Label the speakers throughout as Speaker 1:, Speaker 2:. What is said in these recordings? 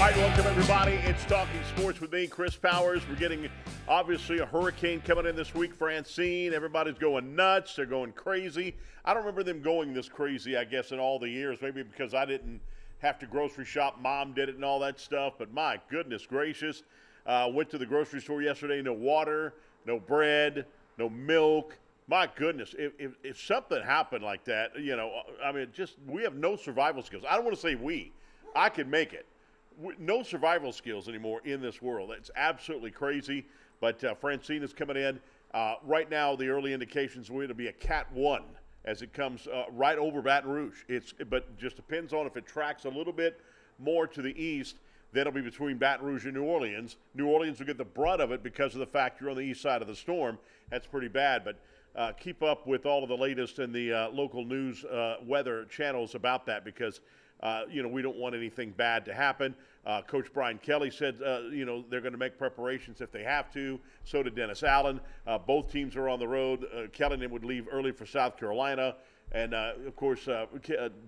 Speaker 1: right, welcome everybody. It's Talking Sports with me, Chris Powers. We're getting, obviously, a hurricane coming in this week, Francine. Everybody's going nuts. They're going crazy. I don't remember them going this crazy, I guess, in all the years. Maybe because I didn't have to grocery shop. Mom did it and all that stuff. But my goodness gracious. Went to the grocery store yesterday. No water, no bread, no milk. My goodness. If something happened like that, we have no survival skills. I don't want to say we. I can make it. No survival skills anymore in this world. It's absolutely crazy. But Francine is coming in. Right now, the early indications are going to be a Cat 1 as it comes right over Baton Rouge. But just depends on if it tracks a little bit more to the east. Then it'll be between Baton Rouge and New Orleans. New Orleans will get the brunt of it because of the fact you're on the east side of the storm. That's pretty bad. But keep up with all of the latest in the local news weather channels about that because we don't want anything bad to happen. Coach Brian Kelly said, they're going to make preparations if they have to. So did Dennis Allen. Both teams are on the road. Kelly would leave early for South Carolina. And, of course,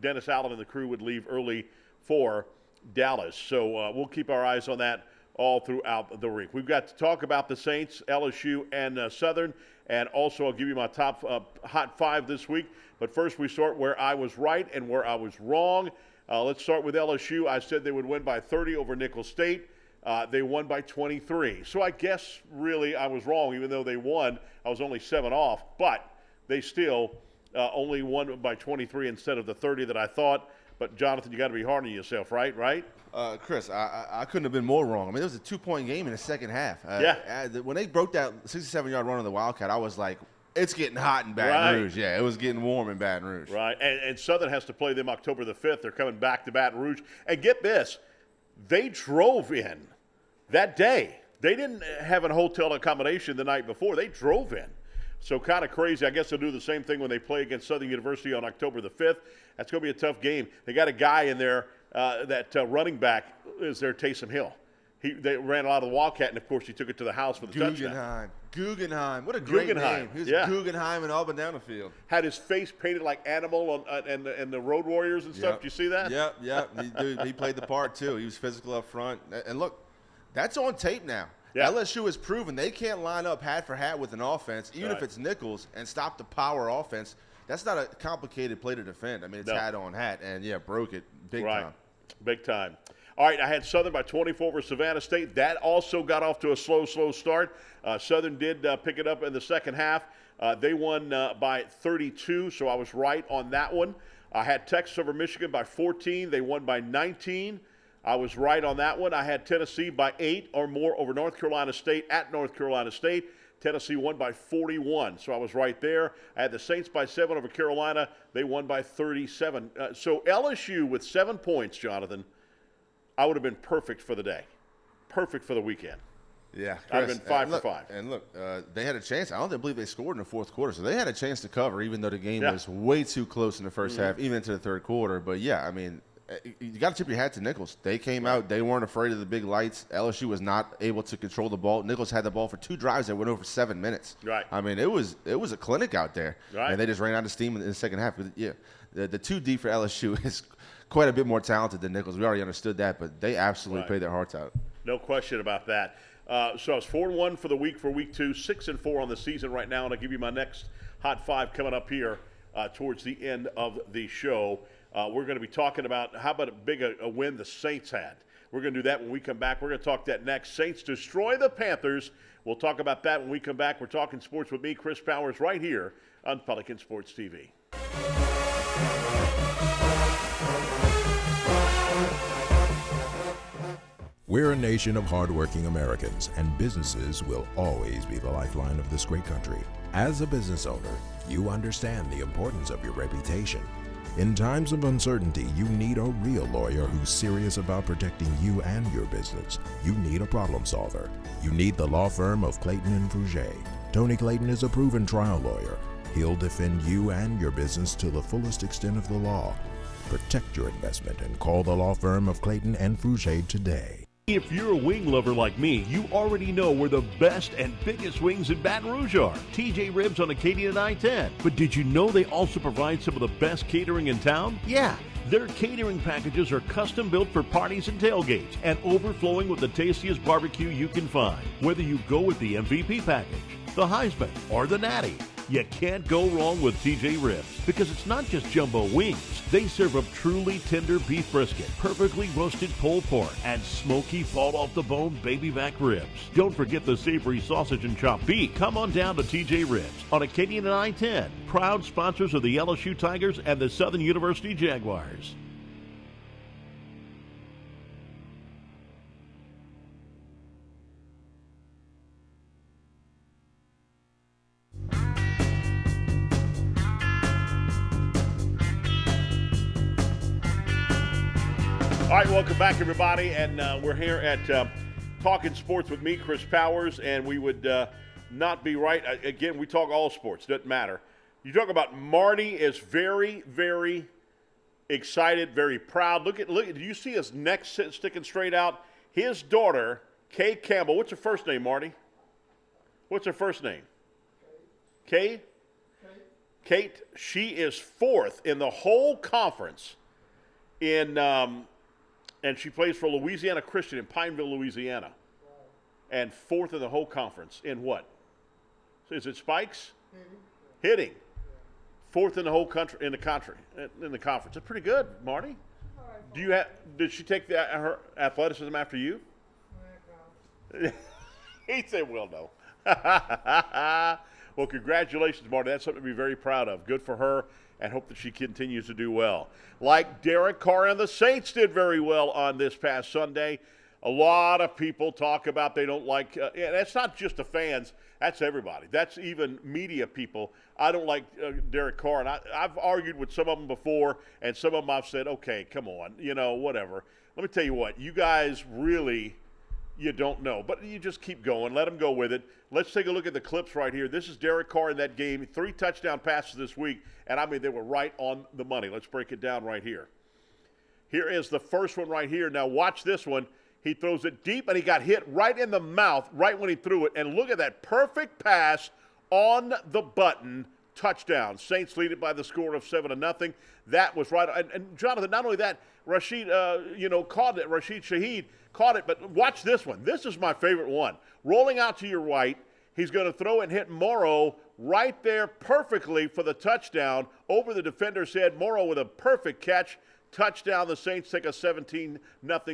Speaker 1: Dennis Allen and the crew would leave early for Dallas. So we'll keep our eyes on that all throughout the week. We've got to talk about the Saints, LSU, and Southern. And also I'll give you my top hot five this week. But first we start where I was right and where I was wrong. Let's start with LSU. I said they would win by 30 over Nicholls State. They won by 23. So I guess really I was wrong. Even though they won, I was only 7 off. But they still only won by 23 instead of the 30 that I thought. But, Jonathan, you got to be hard on yourself, right?
Speaker 2: Chris, I couldn't have been more wrong. I mean, it was a 2-point game in the second half. When they broke that 67-yard run on the Wildcat, I was like, it's getting hot in Baton Rouge. Yeah, it was getting warm in Baton Rouge.
Speaker 1: Right, and Southern has to play them October the 5th. They're coming back to Baton Rouge. And get this, they drove in that day. They didn't have a hotel accommodation the night before. They drove in. So kind of crazy. I guess they'll do the same thing when they play against Southern University on October the 5th. That's going to be a tough game. They got a guy in there, that running back is there, Taysom Hill. They ran out of the Wildcat, and, of course, he took it to the house for the touchdown.
Speaker 2: Guggenheim. What a great name. He was Guggenheim and all but down the field.
Speaker 1: Had his face painted like Animal and the Road Warriors and stuff. Did you see that?
Speaker 2: Yep. He played the part, too. He was physical up front. And, look, that's on tape now.
Speaker 1: Yeah.
Speaker 2: LSU has proven they can't line up hat for hat with an offense, even if it's Nicholls, and stop the power offense. That's not a complicated play to defend. I mean, it's hat on hat, and, broke it big time.
Speaker 1: Big time. All right, I had Southern by 24 over Savannah State. That also got off to a slow start. Southern did pick it up in the second half. They won by 32, so I was right on that one. I had Texas over Michigan by 14. They won by 19. I was right on that one. I had Tennessee by 8 or more over North Carolina State at North Carolina State. Tennessee won by 41, so I was right there. I had the Saints by 7 over Carolina. They won by 37. So LSU with 7 points, Jonathan, I would have been perfect for the day, perfect for the weekend.
Speaker 2: Yeah, Chris,
Speaker 1: I'd have been 5 for 5.
Speaker 2: And look, they had a chance. I don't believe they scored in the fourth quarter, so they had a chance to cover, even though the game was way too close in the first half, even into the third quarter. But, yeah, I mean, you got to tip your hat to Nicholls. They came out. They weren't afraid of the big lights. LSU was not able to control the ball. Nicholls had the ball for 2 drives that went over 7 minutes.
Speaker 1: Right.
Speaker 2: I mean, it was a clinic out there.
Speaker 1: Right.
Speaker 2: And they just ran out of steam in the second half. Yeah, the 2D for LSU is quite a bit more talented than Nicholls. We already understood that, but they absolutely played their hearts out.
Speaker 1: No question about that. So I was 4-1 for the week for week 2, 6-4 on the season right now, and I'll give you my next hot 5 coming up here towards the end of the show. We're going to be talking about how about a win the Saints had. We're going to do that when we come back. We're going to talk that next. Saints destroy the Panthers. We'll talk about that when we come back. We're talking sports with me, Chris Powers, right here on Pelican Sports TV.
Speaker 3: We're a nation of hardworking Americans, and businesses will always be the lifeline of this great country. As a business owner, you understand the importance of your reputation. In times of uncertainty, you need a real lawyer who's serious about protecting you and your business. You need a problem solver. You need the law firm of Clayton and Fouger. Tony Clayton is a proven trial lawyer. He'll defend you and your business to the fullest extent of the law. Protect your investment and call the law firm of Clayton and Fouger today.
Speaker 4: If you're a wing lover like me, you already know where the best and biggest wings in Baton Rouge are. TJ Ribs on Acadian and I-10. But did you know they also provide some of the best catering in town? Yeah. Their catering packages are custom built for parties and tailgates and overflowing with the tastiest barbecue you can find. Whether you go with the MVP package, the Heisman, or the Natty, you can't go wrong with TJ Ribs because it's not just jumbo wings. They serve up truly tender beef brisket, perfectly roasted pulled pork, and smoky fall-off-the-bone baby back ribs. Don't forget the savory sausage and chopped beef. Come on down to TJ Ribs on Acadian and I-10, proud sponsors of the LSU Tigers and the Southern University Jaguars.
Speaker 1: All right, welcome back, everybody, and we're here at Talkin' Sports with me, Chris Powers, and we would not be right. Again, we talk all sports, doesn't matter. You talk about Marty is very, very excited, very proud. Look, do you see his neck sticking straight out? His daughter, Kay Campbell, what's her first name, Marty? What's her first name? Kay? Kate. She is fourth in the whole conference in and she plays for Louisiana Christian in Pineville, Louisiana. Wow. And fourth in the whole conference in what? Is it spikes? Hitting. Yeah. Fourth in the whole country in the conference. That's pretty good, Marty. Right, did she take her athleticism after you? No. He said, "Well, no." Well, congratulations, Marty. That's something to be very proud of. Good for her, and hope that she continues to do well. Like Derek Carr and the Saints did very well on this past Sunday. A lot of people talk about they don't like that's not just the fans. That's everybody. That's even media people. I don't like Derek Carr, and I've argued with some of them before, and some of them I've said, okay, come on, whatever. Let me tell you what, you guys really – you don't know, but you just keep going. Let them go with it. Let's take a look at the clips right here. This is Derek Carr in that game. 3 touchdown passes this week, and I mean they were right on the money. Let's break it down right here. Here is the first one right here. Now watch this one. He throws it deep, and he got hit right in the mouth right when he threw it. And look at that perfect pass on the button. Touchdown. Saints lead it by the score of 7-0. That was right. And Jonathan, not only that, Rashid, caught it. Rashid Shaheed caught it, but watch this one. This is my favorite one. Rolling out to your right, he's going to throw and hit Morrow right there perfectly for the touchdown over the defender's head. Morrow with a perfect catch. Touchdown. The Saints take a 17-0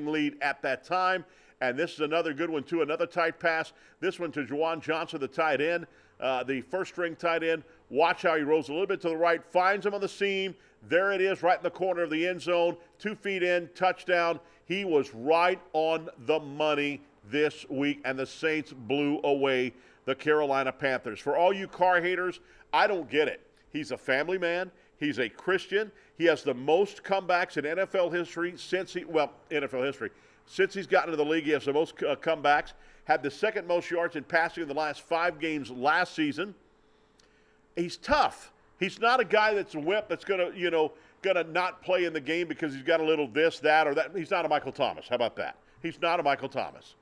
Speaker 1: lead at that time. And this is another good one, too, another tight pass. This one to Juwan Johnson, the tight end, the first-string tight end. Watch how he rolls a little bit to the right, finds him on the seam. There it is, right in the corner of the end zone. 2 feet in, touchdown. He was right on the money this week, and the Saints blew away the Carolina Panthers. For all you Carr haters, I don't get it. He's a family man. He's a Christian. He has the most comebacks in NFL history since he's gotten into the league. He has the most comebacks. Had the second most yards in passing in the last 5 games last season. He's tough. He's not a guy that's a whip that's going to not play in the game because he's got a little this, that, or that. He's not a Michael Thomas. How about that? He's not a Michael Thomas.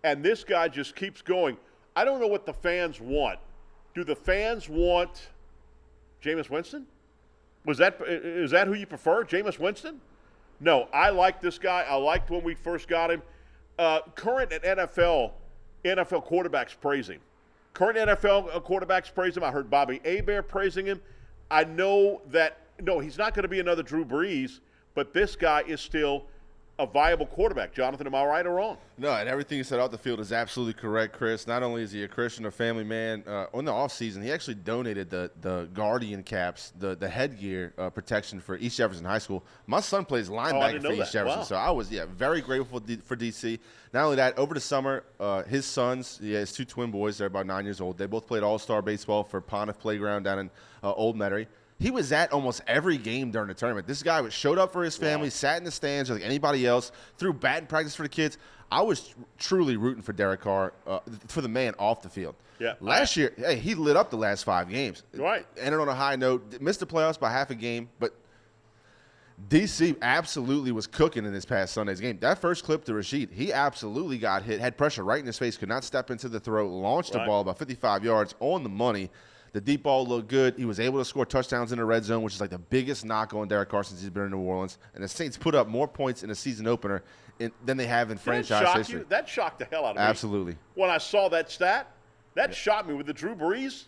Speaker 1: And this guy just keeps going. I don't know what the fans want. Do the fans want Jameis Winston? Is that who you prefer, Jameis Winston? No, I like this guy. I liked when we first got him. Current and NFL quarterbacks praise him. Current NFL quarterbacks praise him. I heard Bobby Hebert praising him. I know that, no, he's not going to be another Drew Brees, but this guy is still a viable quarterback. Jonathan, am I right or wrong?
Speaker 2: No, and everything you said off the field is absolutely correct, Chris. Not only is he a Christian or family man, on the offseason, he actually donated the Guardian caps, the headgear protection for East Jefferson High School. My son plays linebacker for East Jefferson, so I was very grateful for DC. Not only that, over the summer, his sons, he has 2 twin boys. They're about 9 years old. They both played all-star baseball for Pontiff Playground down in Old Metairie. He was at almost every game during the tournament. This guy showed up for his family, sat in the stands like anybody else, threw batting practice for the kids. I was truly rooting for Derek Carr, for the man off the field. Yeah. Last year, he lit up the last 5 games.
Speaker 1: Right.
Speaker 2: Ended on a high note, missed the playoffs by half a game, but DC absolutely was cooking in this past Sunday's game. That first clip to Rashid, he absolutely got hit, had pressure right in his face, could not step into the throw, launched the ball about 55 yards on the money. The deep ball looked good. He was able to score touchdowns in the red zone, which is like the biggest knock on Derek Carr since he's been in New Orleans. And the Saints put up more points in a season opener than they have in franchise history.
Speaker 1: That shocked the hell out of me.
Speaker 2: Absolutely.
Speaker 1: When I saw that stat, that shocked me with the Drew Brees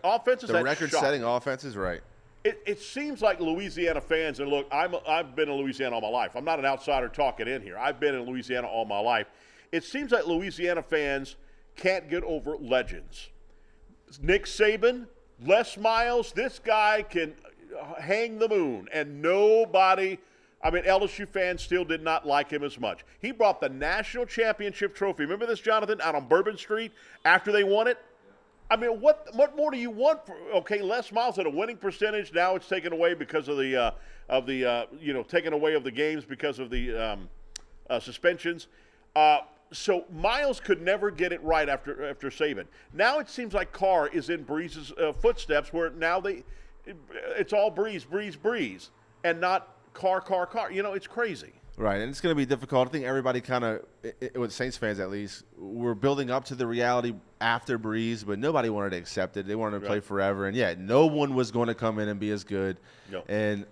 Speaker 1: offenses.
Speaker 2: The record-setting offenses, right.
Speaker 1: It seems like Louisiana fans, and look, I've been in Louisiana all my life. I'm not an outsider talking in here. I've been in Louisiana all my life. It seems like Louisiana fans can't get over legends. Nick Saban, Les Miles, this guy can hang the moon, and nobody – I mean, LSU fans still did not like him as much. He brought the national championship trophy. Remember this, Jonathan, out on Bourbon Street after they won it? I mean, what more do you want? Okay, Les Miles had a winning percentage. Now it's taken away because of the taken away of the games because of the suspensions. So Miles could never get it right after Saban. Now it seems like Carr is in Breeze's footsteps, where now it's all Breeze, and not Carr. You know, it's crazy.
Speaker 2: Right, and it's going to be difficult. I think everybody kind of, with Saints fans at least, we're building up to the reality after Breeze, but nobody wanted to accept it. They wanted to play forever, and no one was going to come in and be as good.
Speaker 1: Yep.
Speaker 2: And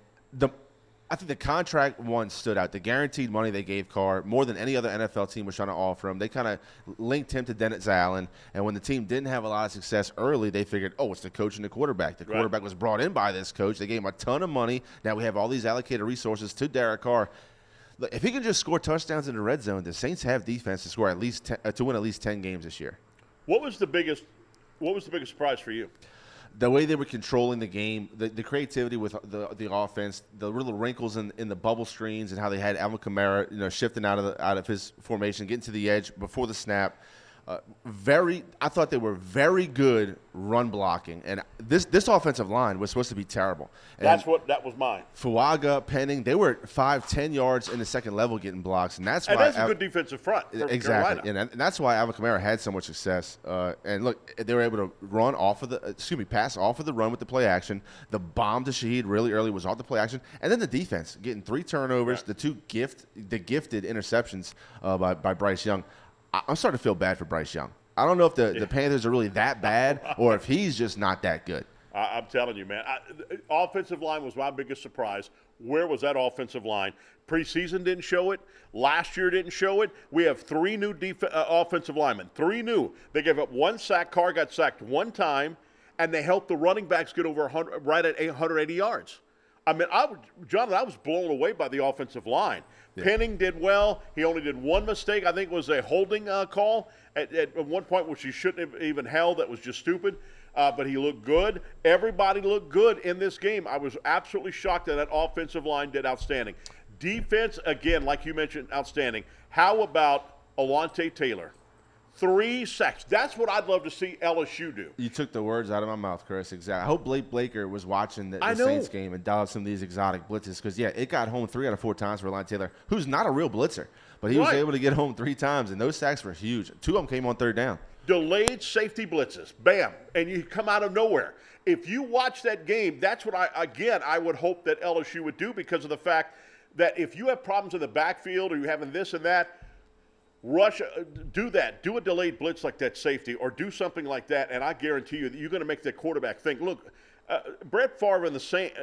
Speaker 2: I think the contract one stood out. The guaranteed money they gave Carr, more than any other NFL team was trying to offer him. They kind of linked him to Dennis Allen, and when the team didn't have a lot of success early, they figured, it's the coach and the quarterback. The quarterback was brought in by this coach. They gave him a ton of money. Now we have all these allocated resources to Derek Carr. Look, if he can just score touchdowns in the red zone, the Saints have defense to score at least to win at least 10 games this year.
Speaker 1: What was the biggest surprise for you?
Speaker 2: The way they were controlling the game, the creativity with the offense, the little wrinkles in the bubble screens, and how they had Alvin Kamara, shifting out of his formation, getting to the edge before the snap. I thought they were very good run blocking, and this offensive line was supposed to be terrible. And
Speaker 1: that was mine.
Speaker 2: Fuaga, Penning, they were 5-10 yards in the second level getting blocks, and that's why
Speaker 1: that's a good defensive front for
Speaker 2: exactly,
Speaker 1: Carolina.
Speaker 2: and that's why Alvin Kamara had so much success. And look, they were able to pass off of the run with the play action. The bomb to Shaheed really early was off the play action, and then the defense getting 3 turnovers, the gifted interceptions by Bryce Young. I'm starting to feel bad for Bryce Young. I don't know if the Panthers are really that bad or if he's just not that good.
Speaker 1: I'm telling you, man. Offensive line was my biggest surprise. Where was that offensive line? Preseason didn't show it. Last year didn't show it. We have 3 new offensive linemen. 3 new. They gave up 1 sack. Carr got sacked 1 time, and they helped the running backs get over 100, right at 180 yards. I mean, Jonathan, I was blown away by the offensive line. Yeah. Penning did well. He only did 1 mistake. I think it was a holding call at one point, which he shouldn't have even held. That was just stupid. But he looked good. Everybody looked good in this game. I was absolutely shocked that offensive line did outstanding. Defense, again, like you mentioned, outstanding. How about Alontae Taylor? 3 sacks. That's what I'd love to see LSU do.
Speaker 2: You took the words out of my mouth, Chris. Exactly. I hope Blake Blaker was watching the Saints game and dialed some of these exotic blitzes because, it got home 3 out of 4 times for Alontae Taylor, who's not a real blitzer. But he was able to get home 3 times, and those sacks were huge. 2 of them came on 3rd down.
Speaker 1: Delayed safety blitzes. Bam. And you come out of nowhere. If you watch that game, that's what I would hope that LSU would do because of the fact that if you have problems in the backfield or you're having this and that, rush, do that. Do a delayed blitz like that safety or do something like that, and I guarantee you that you're going to make that quarterback think, look, Brett Favre and the Saints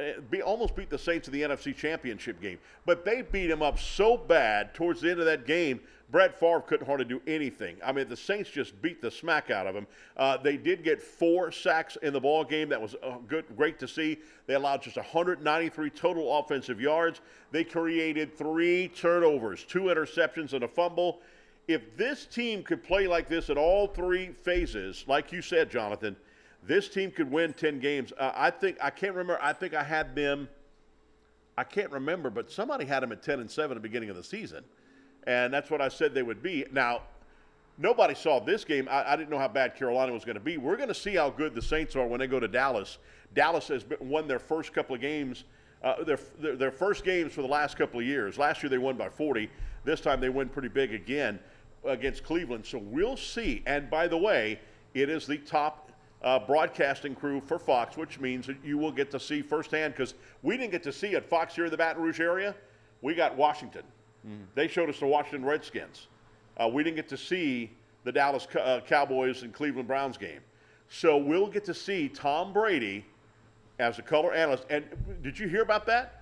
Speaker 1: almost beat the Saints in the NFC Championship game, but they beat him up so bad towards the end of that game, Brett Favre couldn't hardly do anything. I mean, the Saints just beat the smack out of him. They did get 4 sacks in the ball game. That was great to see. They allowed just 193 total offensive yards. They created 3 turnovers, 2 interceptions, and a fumble. If this team could play like this at all 3 phases, like you said, Jonathan, this team could win 10 games. I can't remember. I think I had them. I can't remember, but somebody had them at 10-7 at the beginning of the season, and that's what I said they would be. Now, nobody saw this game. I didn't know how bad Carolina was going to be. We're going to see how good the Saints are when they go to Dallas. Dallas has won their first couple of games, their first games for the last couple of years. Last year they won by 40. This time they win pretty big again against Cleveland. So we'll see. And by the way, it is the top broadcasting crew for Fox, which means that you will get to see firsthand, because we didn't get to see at Fox here in the Baton Rouge area. We got Washington. They showed us the Washington Redskins. We didn't get to see the Dallas Cowboys and Cleveland Browns game. So we'll get to see Tom Brady as a color analyst. And did you hear about that?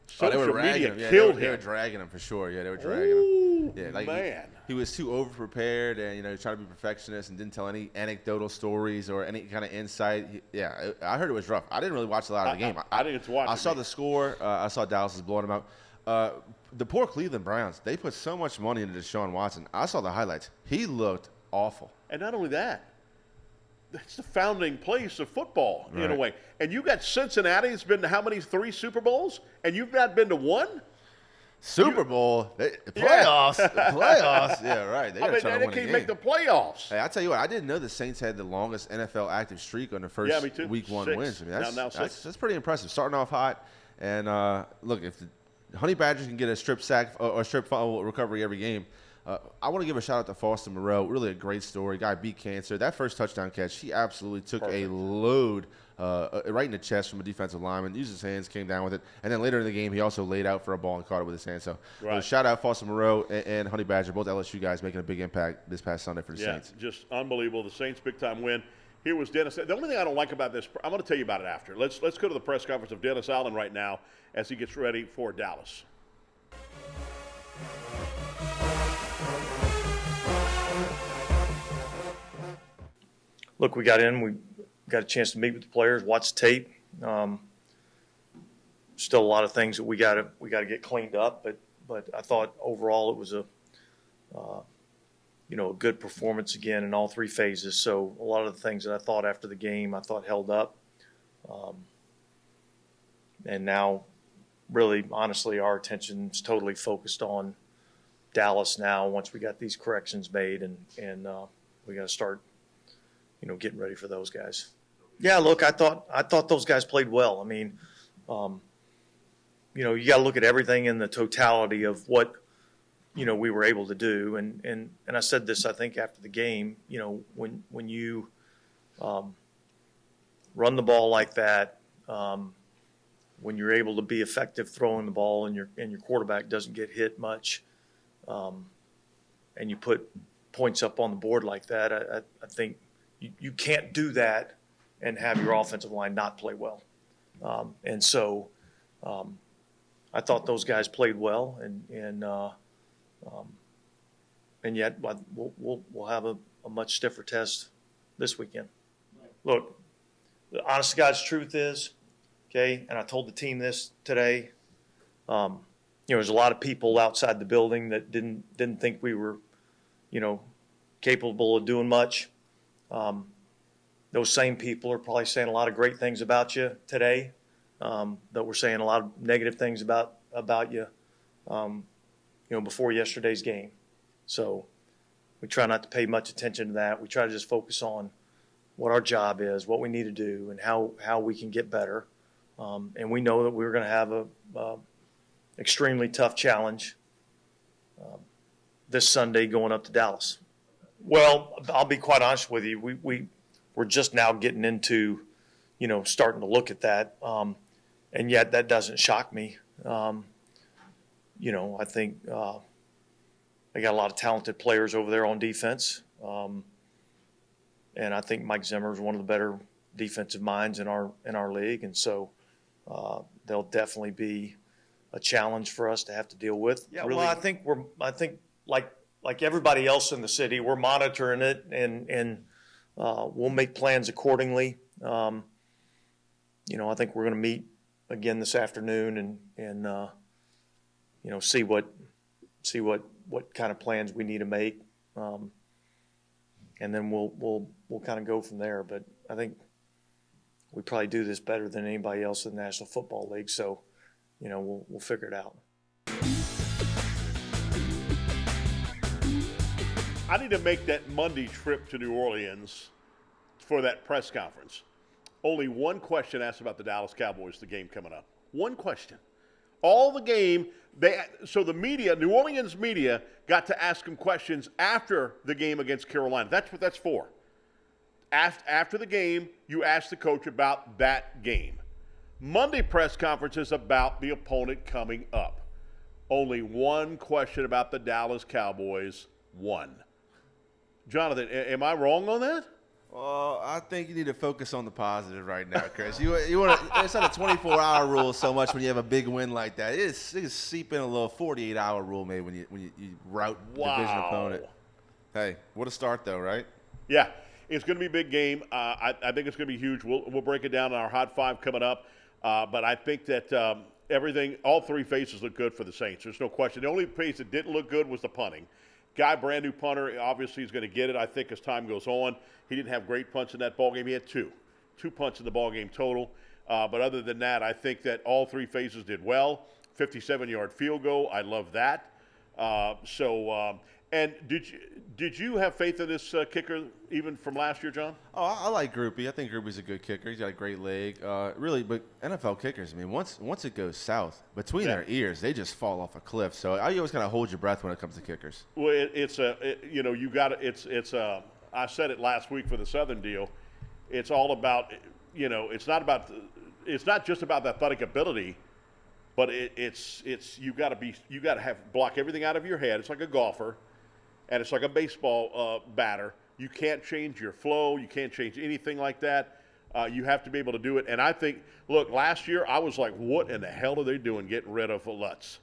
Speaker 1: Social media killed him.
Speaker 2: They were dragging him for sure. Yeah, they were dragging him. Yeah, like
Speaker 1: man.
Speaker 2: He was too over-prepared and, trying to be perfectionist and didn't tell any anecdotal stories or any kind of insight. I heard it was rough. I didn't really watch a lot of the game.
Speaker 1: I didn't get to watch it.
Speaker 2: I saw the score. I saw Dallas was blowing them out. The poor Cleveland Browns, they put so much money into Deshaun Watson. I saw the highlights. He looked awful.
Speaker 1: And not only that, that's the founding place of football in a way. And you got Cincinnati that's been to how many? 3 Super Bowls? And you've not been to one?
Speaker 2: Super Bowl? Playoffs? Playoffs? Yeah, right.
Speaker 1: They can't make the playoffs.
Speaker 2: Hey, I tell you what, I didn't know the Saints had the longest NFL active streak on the first Week 1
Speaker 1: 6.
Speaker 2: wins. I mean,
Speaker 1: now 6.
Speaker 2: That's pretty impressive. Starting off hot. And, look, if the Honey Badgers can get a strip sack or strip fumble recovery every game, I want to give a shout-out to Foster Moreau. Really a great story. Guy beat cancer. That first touchdown catch, he absolutely took a load right in the chest from a defensive lineman. Used his hands, came down with it. And then later in the game, he also laid out for a ball and caught it with his hand. So shout-out Foster Moreau and Honey Badger, both LSU guys making a big impact this past Sunday for the Saints.
Speaker 1: Just unbelievable. The Saints' big-time win. Here was Dennis. The only thing I don't like about this, I'm going to tell you about it after. Let's go to the press conference of Dennis Allen right now as he gets ready for Dallas.
Speaker 5: Look, we got in. We got a chance to meet with the players, watch the tape. Still a lot of things that we got to get cleaned up, but I thought overall it was a good performance again in all 3 phases. So a lot of the things that I thought after the game, I thought held up. And now, really, honestly, our attention is totally focused on Dallas now. Once we got these corrections made, and we got to start, getting ready for those guys. Yeah, look, I thought those guys played well. I mean, you got to look at everything in the totality of what, we were able to do. And I said this, I think, after the game, when you run the ball like that, when you're able to be effective throwing the ball and your quarterback doesn't get hit much, and you put points up on the board like that, I think you can't do that and have your offensive line not play well. And so I thought those guys played well, and yet we'll have a much stiffer test this weekend. Look, the honest to God's truth is, okay, and I told the team this today, there's a lot of people outside the building that didn't think we were, capable of doing much. Those same people are probably saying a lot of great things about you today, that we're saying a lot of negative things about you, before yesterday's game. So we try not to pay much attention to that. We try to just focus on what our job is, what we need to do, and how we can get better. And we know that we're going to have a extremely tough challenge this Sunday going up to Dallas. Well, I'll be quite honest with you. We're just now getting into, starting to look at that, and yet that doesn't shock me. I think they got a lot of talented players over there on defense, and I think Mike Zimmer is one of the better defensive minds in our league, and so they'll definitely be a challenge for us to have to deal with. Yeah, really. Well, I think like everybody else in the city, we're monitoring it, and we'll make plans accordingly. I think we're going to meet again this afternoon and see what kind of plans we need to make, and then we'll kind of go from there. But I think we probably do this better than anybody else in the National Football League, so we'll figure it out.
Speaker 1: I need to make that Monday trip to New Orleans for that press conference. Only one question asked about the Dallas Cowboys, the game coming up. One question. All the game, so the media, New Orleans media, got to ask him questions after the game against Carolina. That's what that's for. After the game, you ask the coach about that game. Monday press conference is about the opponent coming up. Only one question about the Dallas Cowboys. One. Jonathan, am I wrong on that?
Speaker 2: Well, I think you need to focus on the positive right now, Chris. You want to? It's not a 24-hour rule so much when you have a big win like that. It is seep in a little 48-hour rule maybe when you rout division opponent. Hey, what a start though, right?
Speaker 1: Yeah, it's going to be a big game. I think it's going to be huge. We'll break it down in our Hot 5 coming up. But I think that all three faces look good for the Saints. There's no question. The only face that didn't look good was the punting. Guy, brand new punter, obviously he's going to get it, I think, as time goes on. He didn't have great punts in that ball game. He had two punts in the ball game total. But other than that, I think that all three phases did well. 57-yard field goal, I love that. And did you have faith in this kicker even from last year, John?
Speaker 2: Oh, I like Groupie. I think Groupie's a good kicker. He's got a great leg. Really, but NFL kickers, I mean, once it goes south, between their ears, they just fall off a cliff. So I always kind of hold your breath when it comes to kickers.
Speaker 1: Well, I said it last week for the Southern deal. It's all about, it's not just about the athletic ability, but you got to block everything out of your head. It's like a golfer. And it's like a baseball batter. You can't change your flow. You can't change anything like that. You have to be able to do it. And I think, look, last year I was like, what in the hell are they doing getting rid of Lutz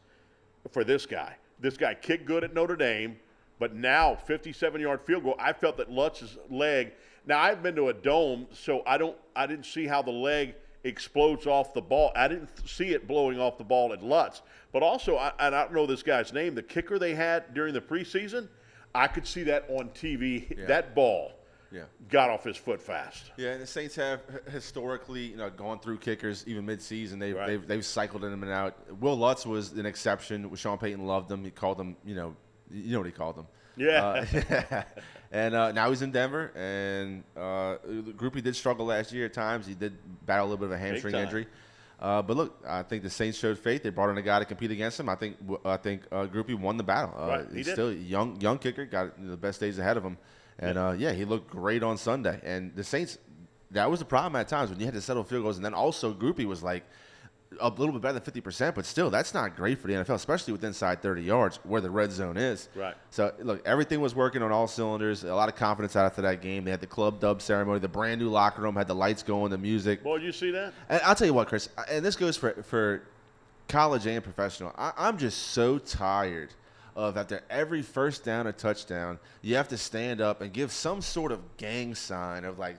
Speaker 1: for this guy? This guy kicked good at Notre Dame, but now 57-yard field goal. I felt that Lutz's leg. Now I've been to a dome, so I didn't see how the leg explodes off the ball. I didn't see it blowing off the ball at Lutz. But also, I don't know this guy's name, the kicker they had during the preseason. I could see that on TV. Yeah. That ball got off his foot fast.
Speaker 2: Yeah, and the Saints have historically, gone through kickers even mid-season. They've cycled in and out. Will Lutz was an exception. Sean Payton loved him. He called him, you know what he called him.
Speaker 1: Yeah.
Speaker 2: And now he's in Denver. And Groupie did struggle last year at times. He did battle a little bit of a hamstring injury. But look, I think the Saints showed faith. They brought in a guy to compete against him. I think Groupie won the battle.
Speaker 1: Right,
Speaker 2: he's still a young kicker, got the best days ahead of him. And, he looked great on Sunday. And the Saints, that was the problem at times when you had to settle field goals. And then also Groupie was like a little bit better than 50%, but still, that's not great for the NFL, especially with inside 30 yards where the red zone is.
Speaker 1: Right.
Speaker 2: So, look, everything was working on all cylinders. A lot of confidence out after that game. They had the club dub ceremony. The brand new locker room had the lights going, the music.
Speaker 1: Well, you see that?
Speaker 2: And I'll tell you what, Chris, and this goes for college and professional. I'm just so tired of after every first down or touchdown, you have to stand up and give some sort of gang sign of like,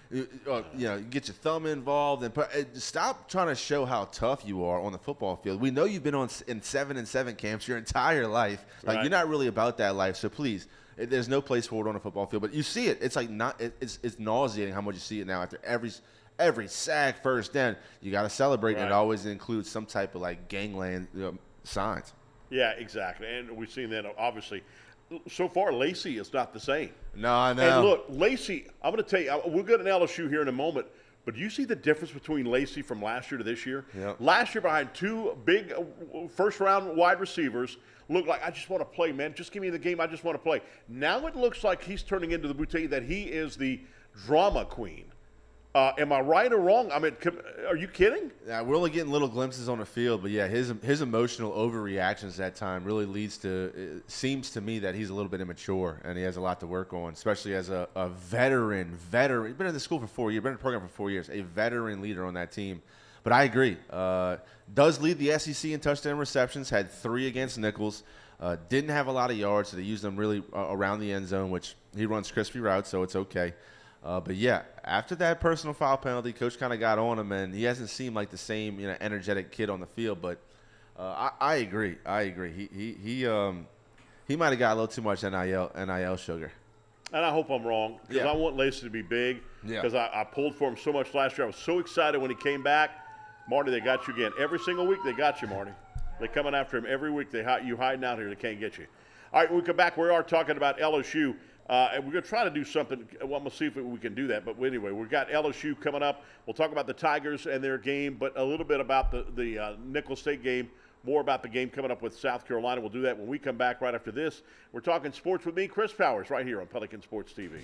Speaker 2: get your thumb involved and stop trying to show how tough you are on the football field. We know you've been in 7-7 camps your entire life. Like You're not really about that life. So please, there's no place for it on a football field. But you see it. It's like it's nauseating how much you see it now after every sack, first down. You got to celebrate, and it always includes some type of like gangland signs.
Speaker 1: Yeah, exactly. And we've seen that obviously. So far, Lacey is not the same.
Speaker 2: No, I know.
Speaker 1: And look, Lacey, I'm going to tell you, we'll get an LSU here in a moment, but do you see the difference between Lacey from last year to this year?
Speaker 2: Yep.
Speaker 1: Last year, behind two big first-round wide receivers, looked like, I just want to play, man. Just give me the game. I just want to play. Now it looks like he's turning into the boutique that he is the drama queen. Am I right or wrong? I mean, are you kidding?
Speaker 2: Yeah, we're only getting little glimpses on the field, but yeah, his emotional overreactions that time really leads to. It seems to me that he's a little bit immature and he has a lot to work on, especially as a veteran. He's been in the school for 4 years, been in the program for 4 years, a veteran leader on that team. But I agree. Does lead the SEC in touchdown receptions. Had 3 against Nichols. Didn't have a lot of yards, so they used them really around the end zone, which he runs crispy routes, so it's okay. But yeah, after that personal foul penalty, coach kind of got on him, and he hasn't seemed like the same energetic kid on the field. But I agree. He might have got a little too much NIL sugar.
Speaker 1: And I hope I'm wrong because I want Lacey to be big because I pulled for him so much last year. I was so excited when he came back. Marty, they got you again. Every single week they got you, Marty. They're coming after him every week. You hiding out here. They can't get you. All right, when we come back, we are talking about LSU. And we're going to try to do something. Well, I'm going to see if we can do that. But anyway, we've got LSU coming up. We'll talk about the Tigers and their game, but a little bit about the Nicholls State game, more about the game coming up with South Carolina. We'll do that when we come back right after this. We're talking sports with me, Chris Powers, right here on Pelican Sports TV.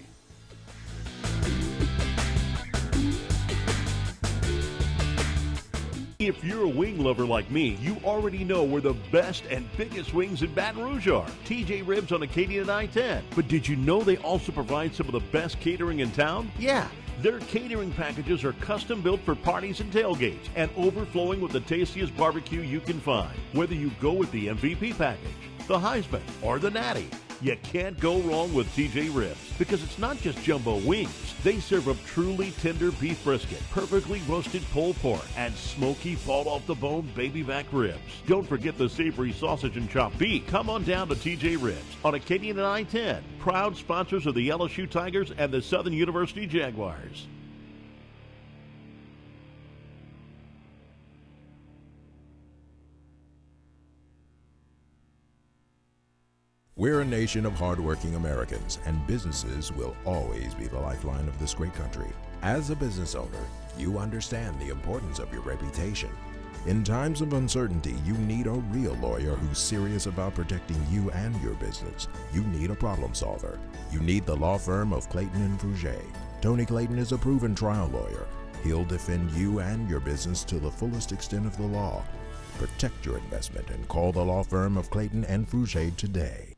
Speaker 4: If you're a wing lover like me, you already know where the best and biggest wings in Baton Rouge are. TJ Ribs on Acadian and I-10. But did you know they also provide some of the best catering in town? Yeah. Their catering packages are custom built for parties and tailgates and overflowing with the tastiest barbecue you can find. Whether you go with the MVP package, the Heisman, or the Natty, you can't go wrong with TJ Ribs because it's not just jumbo wings. They serve up truly tender beef brisket, perfectly roasted pulled pork, and smoky fall-off-the-bone baby back ribs. Don't forget the savory sausage and chopped beef. Come on down to TJ Ribs on Acadian and I-10, proud sponsors of the LSU Tigers and the Southern University Jaguars.
Speaker 3: We're a nation of hardworking Americans, and businesses will always be the lifeline of this great country. As a business owner, you understand the importance of your reputation. In times of uncertainty, you need a real lawyer who's serious about protecting you and your business. You need a problem solver. You need the law firm of Clayton and Fouget. Tony Clayton is a proven trial lawyer. He'll defend you and your business to the fullest extent of the law. Protect your investment and call the law firm of Clayton and Fouget today.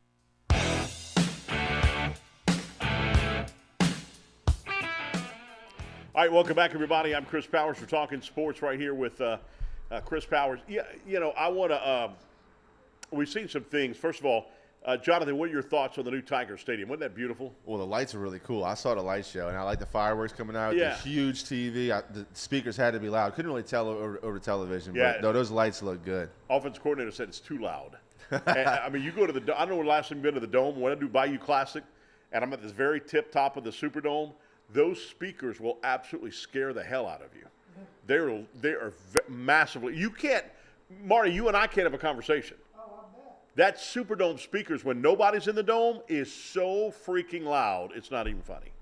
Speaker 1: All right, welcome back, everybody. I'm Chris Powers. We're talking sports right here with Chris Powers. Yeah, you know, I want to we've seen some things. First of all, Jonathan, what are your thoughts on the new Tiger Stadium? Wasn't that beautiful?
Speaker 2: Well, the lights are really cool. I saw the light show, and I like the fireworks coming out.
Speaker 1: Yeah.
Speaker 2: The huge TV. The speakers had to be loud. Couldn't really tell over television,
Speaker 1: Yeah.
Speaker 2: but no, those lights look good.
Speaker 1: Offensive coordinator said it's too loud. And, I mean, you go to the – I don't know when the last time you've been to the Dome. When I do Bayou Classic, and I'm at this very tip top of the Superdome, those speakers will absolutely scare the hell out of you. They are massively – you can't – Marty, you and I can't have a conversation. That Superdome speakers, when nobody's in the dome, is so freaking loud, it's not even funny.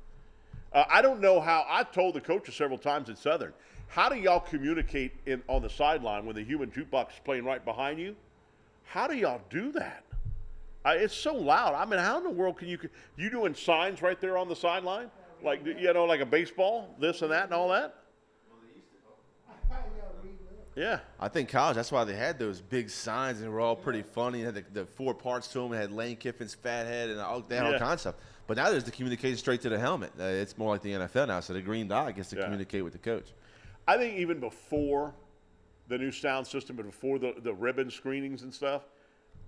Speaker 1: I don't know how – I told the coaches several times at Southern, how do y'all communicate on the sideline when the human jukebox is playing right behind you? How do y'all do that? It's so loud. I mean, how in the world can you doing signs right there on the sideline? Like, you know, like a baseball, this and that and all that? Yeah.
Speaker 2: I think college, that's why they had those big signs, and they were all pretty funny. They had the 4 parts to them. It had Lane Kiffin's fat head, and they had all kinds of stuff. But now there's the communication straight to the helmet. It's more like the NFL now, so the green dot gets to communicate with the coach.
Speaker 1: I think even before the new sound system, but before the ribbon screenings and stuff,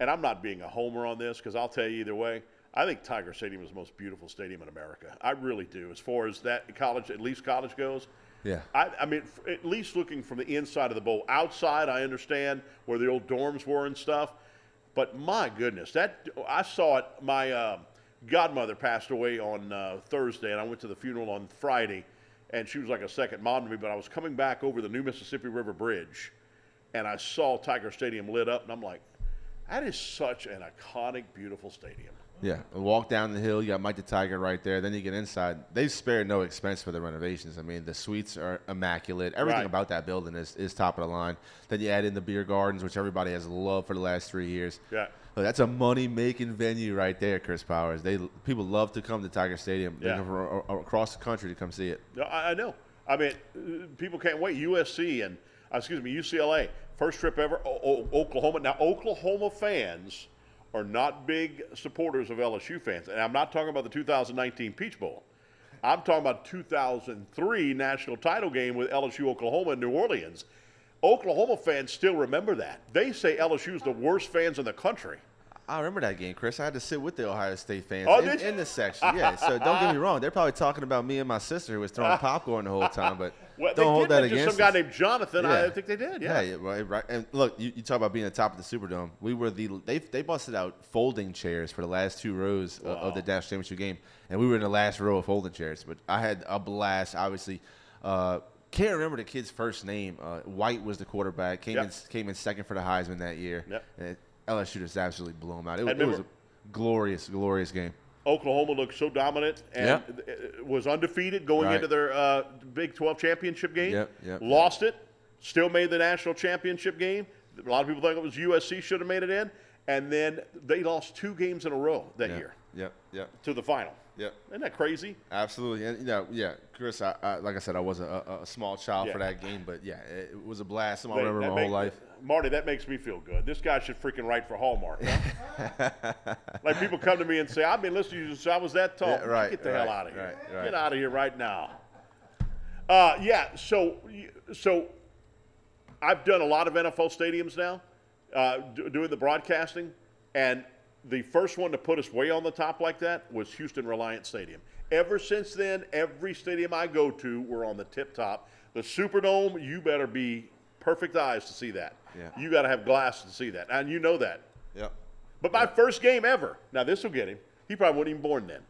Speaker 1: and I'm not being a homer on this because I'll tell you either way, I think Tiger Stadium is the most beautiful stadium in America. I really do. As far as that college, at least college goes.
Speaker 2: Yeah.
Speaker 1: I mean, at least looking from the inside of the bowl. Outside, I understand where the old dorms were and stuff. But my goodness, I saw it. My godmother passed away on Thursday, and I went to the funeral on Friday. And she was like a second mom to me. But I was coming back over the new Mississippi River Bridge, and I saw Tiger Stadium lit up. And I'm like, that is such an iconic, beautiful stadium.
Speaker 2: Yeah, walk down the hill, you got Mike the Tiger right there. Then you get inside. They've spared no expense for the renovations. I mean, the suites are immaculate. Everything about that building is top of the line. Then you add in the beer gardens, which everybody has loved for the last 3 years.
Speaker 1: Yeah.
Speaker 2: But that's a money-making venue right there, Chris Powers. People love to come to Tiger Stadium. They come from across the country to come see it.
Speaker 1: I know. I mean, people can't wait. UCLA, first trip ever. Oklahoma. Now, Oklahoma fans are not big supporters of LSU fans. And I'm not talking about the 2019 Peach Bowl. I'm talking about 2003 national title game with LSU Oklahoma in New Orleans. Oklahoma fans still remember that. They say LSU is the worst fans in the country.
Speaker 2: I remember that game, Chris. I had to sit with the Ohio State fans in the section. Yeah, so don't get me wrong. They're probably talking about me and my sister who was throwing popcorn the whole time, but don't hold that against us.
Speaker 1: Some guy named Jonathan.
Speaker 2: Yeah.
Speaker 1: I think they did, yeah.
Speaker 2: Yeah, right. And look, you talk about being at the top of the Superdome. We were they busted out folding chairs for the last 2 rows of the national championship game, and we were in the last row of folding chairs. But I had a blast, obviously. Can't remember the kid's first name. White was the quarterback. Came in second for the Heisman that year.
Speaker 1: Yep.
Speaker 2: And LSU just absolutely blew him out. It was a glorious, glorious game.
Speaker 1: Oklahoma looked so dominant and was undefeated going into their Big 12 championship game. Lost it, still made the national championship game. A lot of people think it was USC should have made it in. And then they lost 2 games in a row that year.
Speaker 2: Yep.
Speaker 1: to the final.
Speaker 2: Yep.
Speaker 1: Isn't that crazy?
Speaker 2: Absolutely. And, Chris, I like I said, I was a small child for that game, but, it was a blast. I remember my whole life.
Speaker 1: Marty, that makes me feel good. This guy should freaking write for Hallmark. Huh? Like people come to me and say, I've been listening to you since I was that tall.
Speaker 2: Yeah, right,
Speaker 1: Get the hell out of here.
Speaker 2: Right.
Speaker 1: Get out of here right now. So I've done a lot of NFL stadiums now, doing the broadcasting, and the first one to put us way on the top like that was Houston Reliant Stadium. Ever since then, every stadium I go to, we're on the tip top. The Superdome, you better be perfect eyes to see that.
Speaker 2: Yeah.
Speaker 1: You got to have glasses to see that, and you know that.
Speaker 2: Yep.
Speaker 1: But my first game ever, now this will get him, he probably wasn't even born then.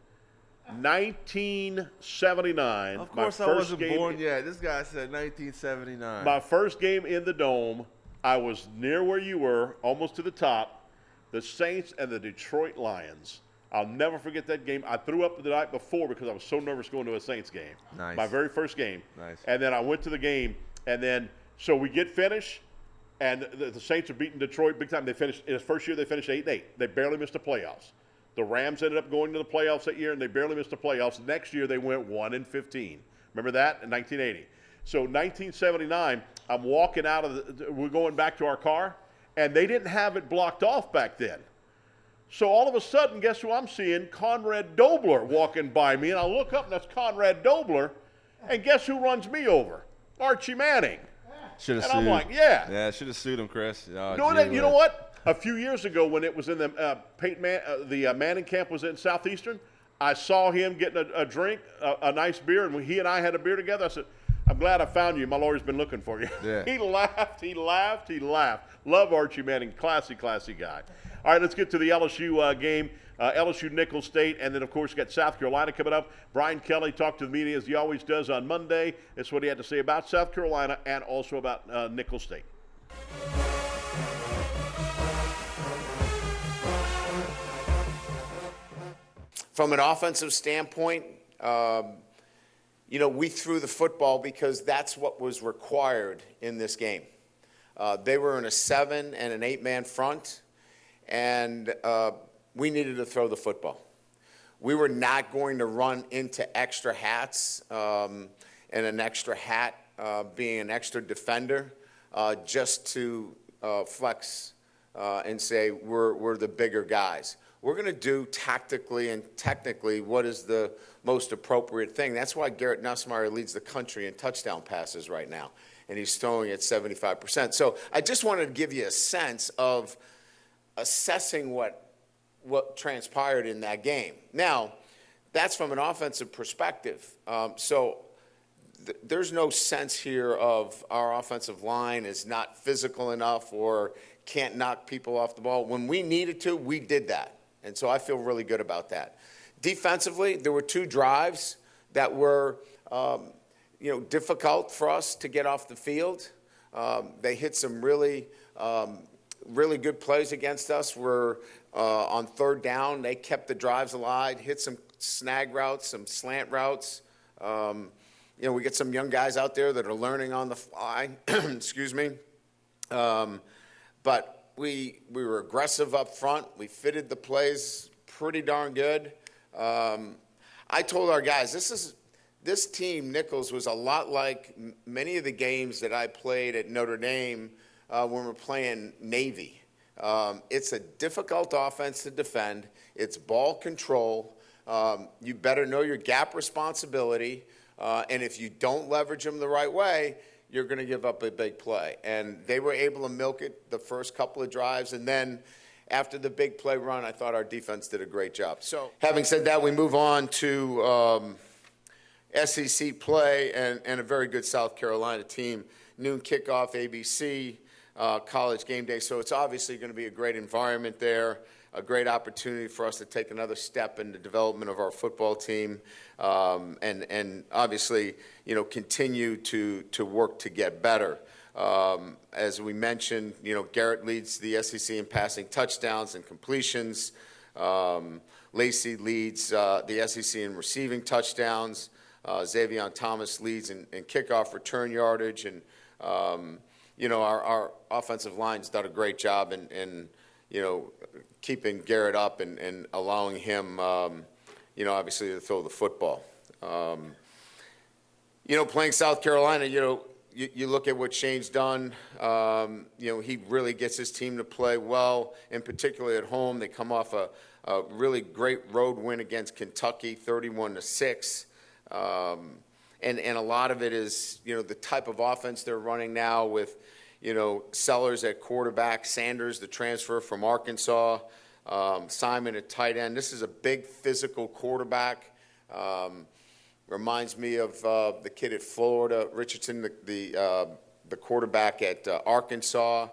Speaker 1: 1979.
Speaker 2: Of course I wasn't born yet. This guy said 1979.
Speaker 1: My first game in the Dome, I was near where you were, almost to the top. The Saints and the Detroit Lions. I'll never forget that game. I threw up the night before because I was so nervous going to a Saints game.
Speaker 2: Nice.
Speaker 1: My very first game.
Speaker 2: Nice.
Speaker 1: And then I went to the game, and then so we get finished, and the Saints are beating Detroit big time. They finished in his first year. They finished 8-8. They barely missed the playoffs. The Rams ended up going to the playoffs that year, and they barely missed the playoffs. Next year they went 1-15. Remember that in 1980. So 1979, I'm walking out of we're going back to our car, and they didn't have it blocked off back then. So all of a sudden, guess who I'm seeing? Conrad Dobler walking by me, and I look up, and that's Conrad Dobler, and guess who runs me over? Archie Manning.
Speaker 2: Should have
Speaker 1: And
Speaker 2: sued.
Speaker 1: I'm like, yeah.
Speaker 2: Yeah, should have sued him, Chris. Oh,
Speaker 1: You know what? A few years ago, when it was in the Manning camp was in Southeastern, I saw him getting a drink, a nice beer, and when he and I had a beer together, I said, I'm glad I found you. My lawyer's been looking for you.
Speaker 2: Yeah.
Speaker 1: He laughed. Love Archie Manning. Classy guy. All right, let's get to the LSU game. LSU Nicholls State, and then, of course, you got South Carolina coming up. Brian Kelly talked to the media, as he always does on Monday. That's what he had to say about South Carolina and also about Nicholls State.
Speaker 6: From an offensive standpoint, we threw the football because that's what was required in this game. They were in a 7- and an 8-man front, and we needed to throw the football. We were not going to run into extra hats, and an extra hat being an extra defender, just to flex and say we're the bigger guys. We're going to do tactically and technically what is the most appropriate thing. That's why Garrett Nussmeier leads the country in touchdown passes right now, and he's throwing at 75%. So I just wanted to give you a sense of assessing what transpired in that game. Now, that's from an offensive perspective. There's no sense here of our offensive line is not physical enough or can't knock people off the ball. When we needed to, we did that. And so I feel really good about that. Defensively, there were 2 drives that were, difficult for us to get off the field. They hit some really good plays against us. We're on 3rd down. They kept the drives alive, hit some snag routes, some slant routes. We get some young guys out there that are learning on the fly. Excuse me. But we were aggressive up front. We fitted the plays pretty darn good. I told our guys, this team, Nicholls, was a lot like many of the games that I played at Notre Dame when we're playing Navy. It's a difficult offense to defend. It's ball control. You better know your gap responsibility. And if you don't leverage them the right way, you're going to give up a big play. And they were able to milk it the first couple of drives. And then after the big play run, I thought our defense did a great job. So having said that, we move on to SEC play and a very good South Carolina team. Noon kickoff, ABC, college game day. So it's obviously going to be a great environment there, a great opportunity for us to take another step in the development of our football team, and obviously, continue to work to get better. As we mentioned, Garrett leads the SEC in passing touchdowns and completions. Lacey leads the SEC in receiving touchdowns. Xavier Thomas leads in kickoff return yardage. And, our offensive line's done a great job in keeping Garrett up and allowing him, obviously to throw the football. Playing South Carolina, you look at what Shane's done. He really gets his team to play well, and particularly at home. They come off a really great road win against Kentucky, 31-6. And a lot of it is, the type of offense they're running now with, Sellers at quarterback, Sanders, the transfer from Arkansas, Simon at tight end. This is a big physical quarterback. Reminds me of the kid at Florida, Richardson, the quarterback at Arkansas.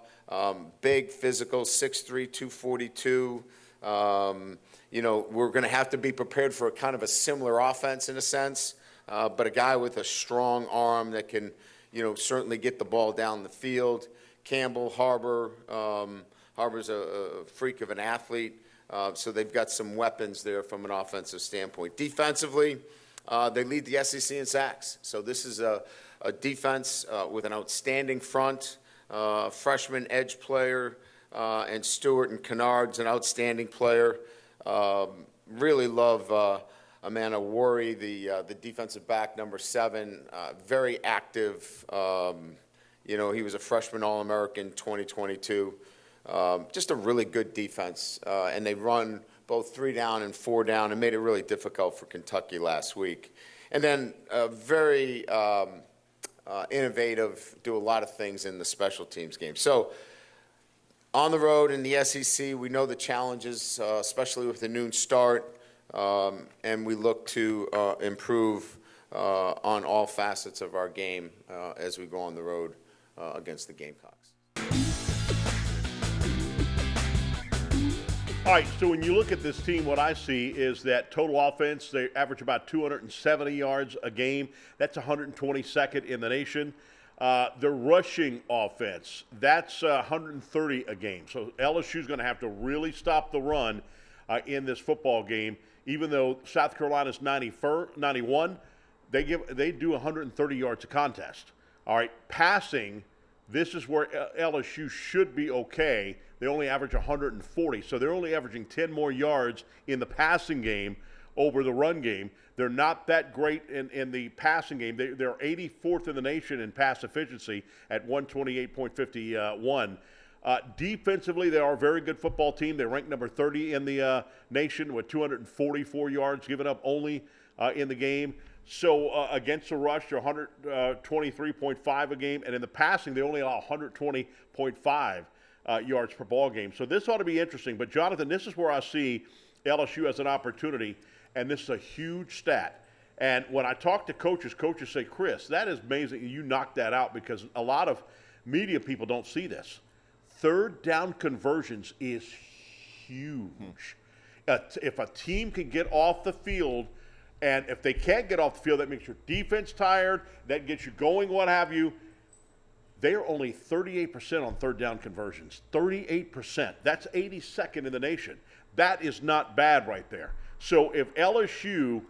Speaker 6: Big physical, 6'3", 242. We're going to have to be prepared for a kind of a similar offense in a sense, but a guy with a strong arm that can, certainly get the ball down the field. Campbell, Harbor's a freak of an athlete, so they've got some weapons there from an offensive standpoint. Defensively, they lead the SEC in sacks. So this is a defense with an outstanding front, freshman edge player, and Stewart and Kennard's an outstanding player. Really love Amanda Worry, the defensive back, number 7, very active. He was a freshman All-American 2022. Just a really good defense, and they run both 3 down and 4 down, and made it really difficult for Kentucky last week. And then very innovative, do a lot of things in the special teams game. So on the road in the SEC, we know the challenges, especially with the noon start, and we look to improve on all facets of our game as we go on the road against the Gamecocks.
Speaker 1: All right, so when you look at this team, what I see is that total offense, they average about 270 yards a game. That's 122nd in the nation. Their rushing offense, that's 130 a game. So LSU's going to have to really stop the run in this football game. Even though South Carolina's 91, they do 130 yards a contest. All right, passing, this is where LSU should be okay. They only average 140, so they're only averaging 10 more yards in the passing game over the run game. They're not that great in the passing game. They're 84th in the nation in pass efficiency at 128.51. Defensively, they are a very good football team. They rank number 30 in the nation with 244 yards given up only in the game. So against the rush, they're 123.5 a game, and in the passing, they only allow 120.5 yards per ball game. So this ought to be interesting. But, Jonathan, this is where I see LSU as an opportunity, and this is a huge stat. And when I talk to coaches say, Chris, that is amazing. You knocked that out, because a lot of media people don't see this. Third down conversions is huge. If a team can get off the field, and if they can't get off the field, that makes your defense tired, that gets you going, what have you. They are only 38% on third down conversions. 38%. That's 82nd in the nation. That is not bad right there. So if LSU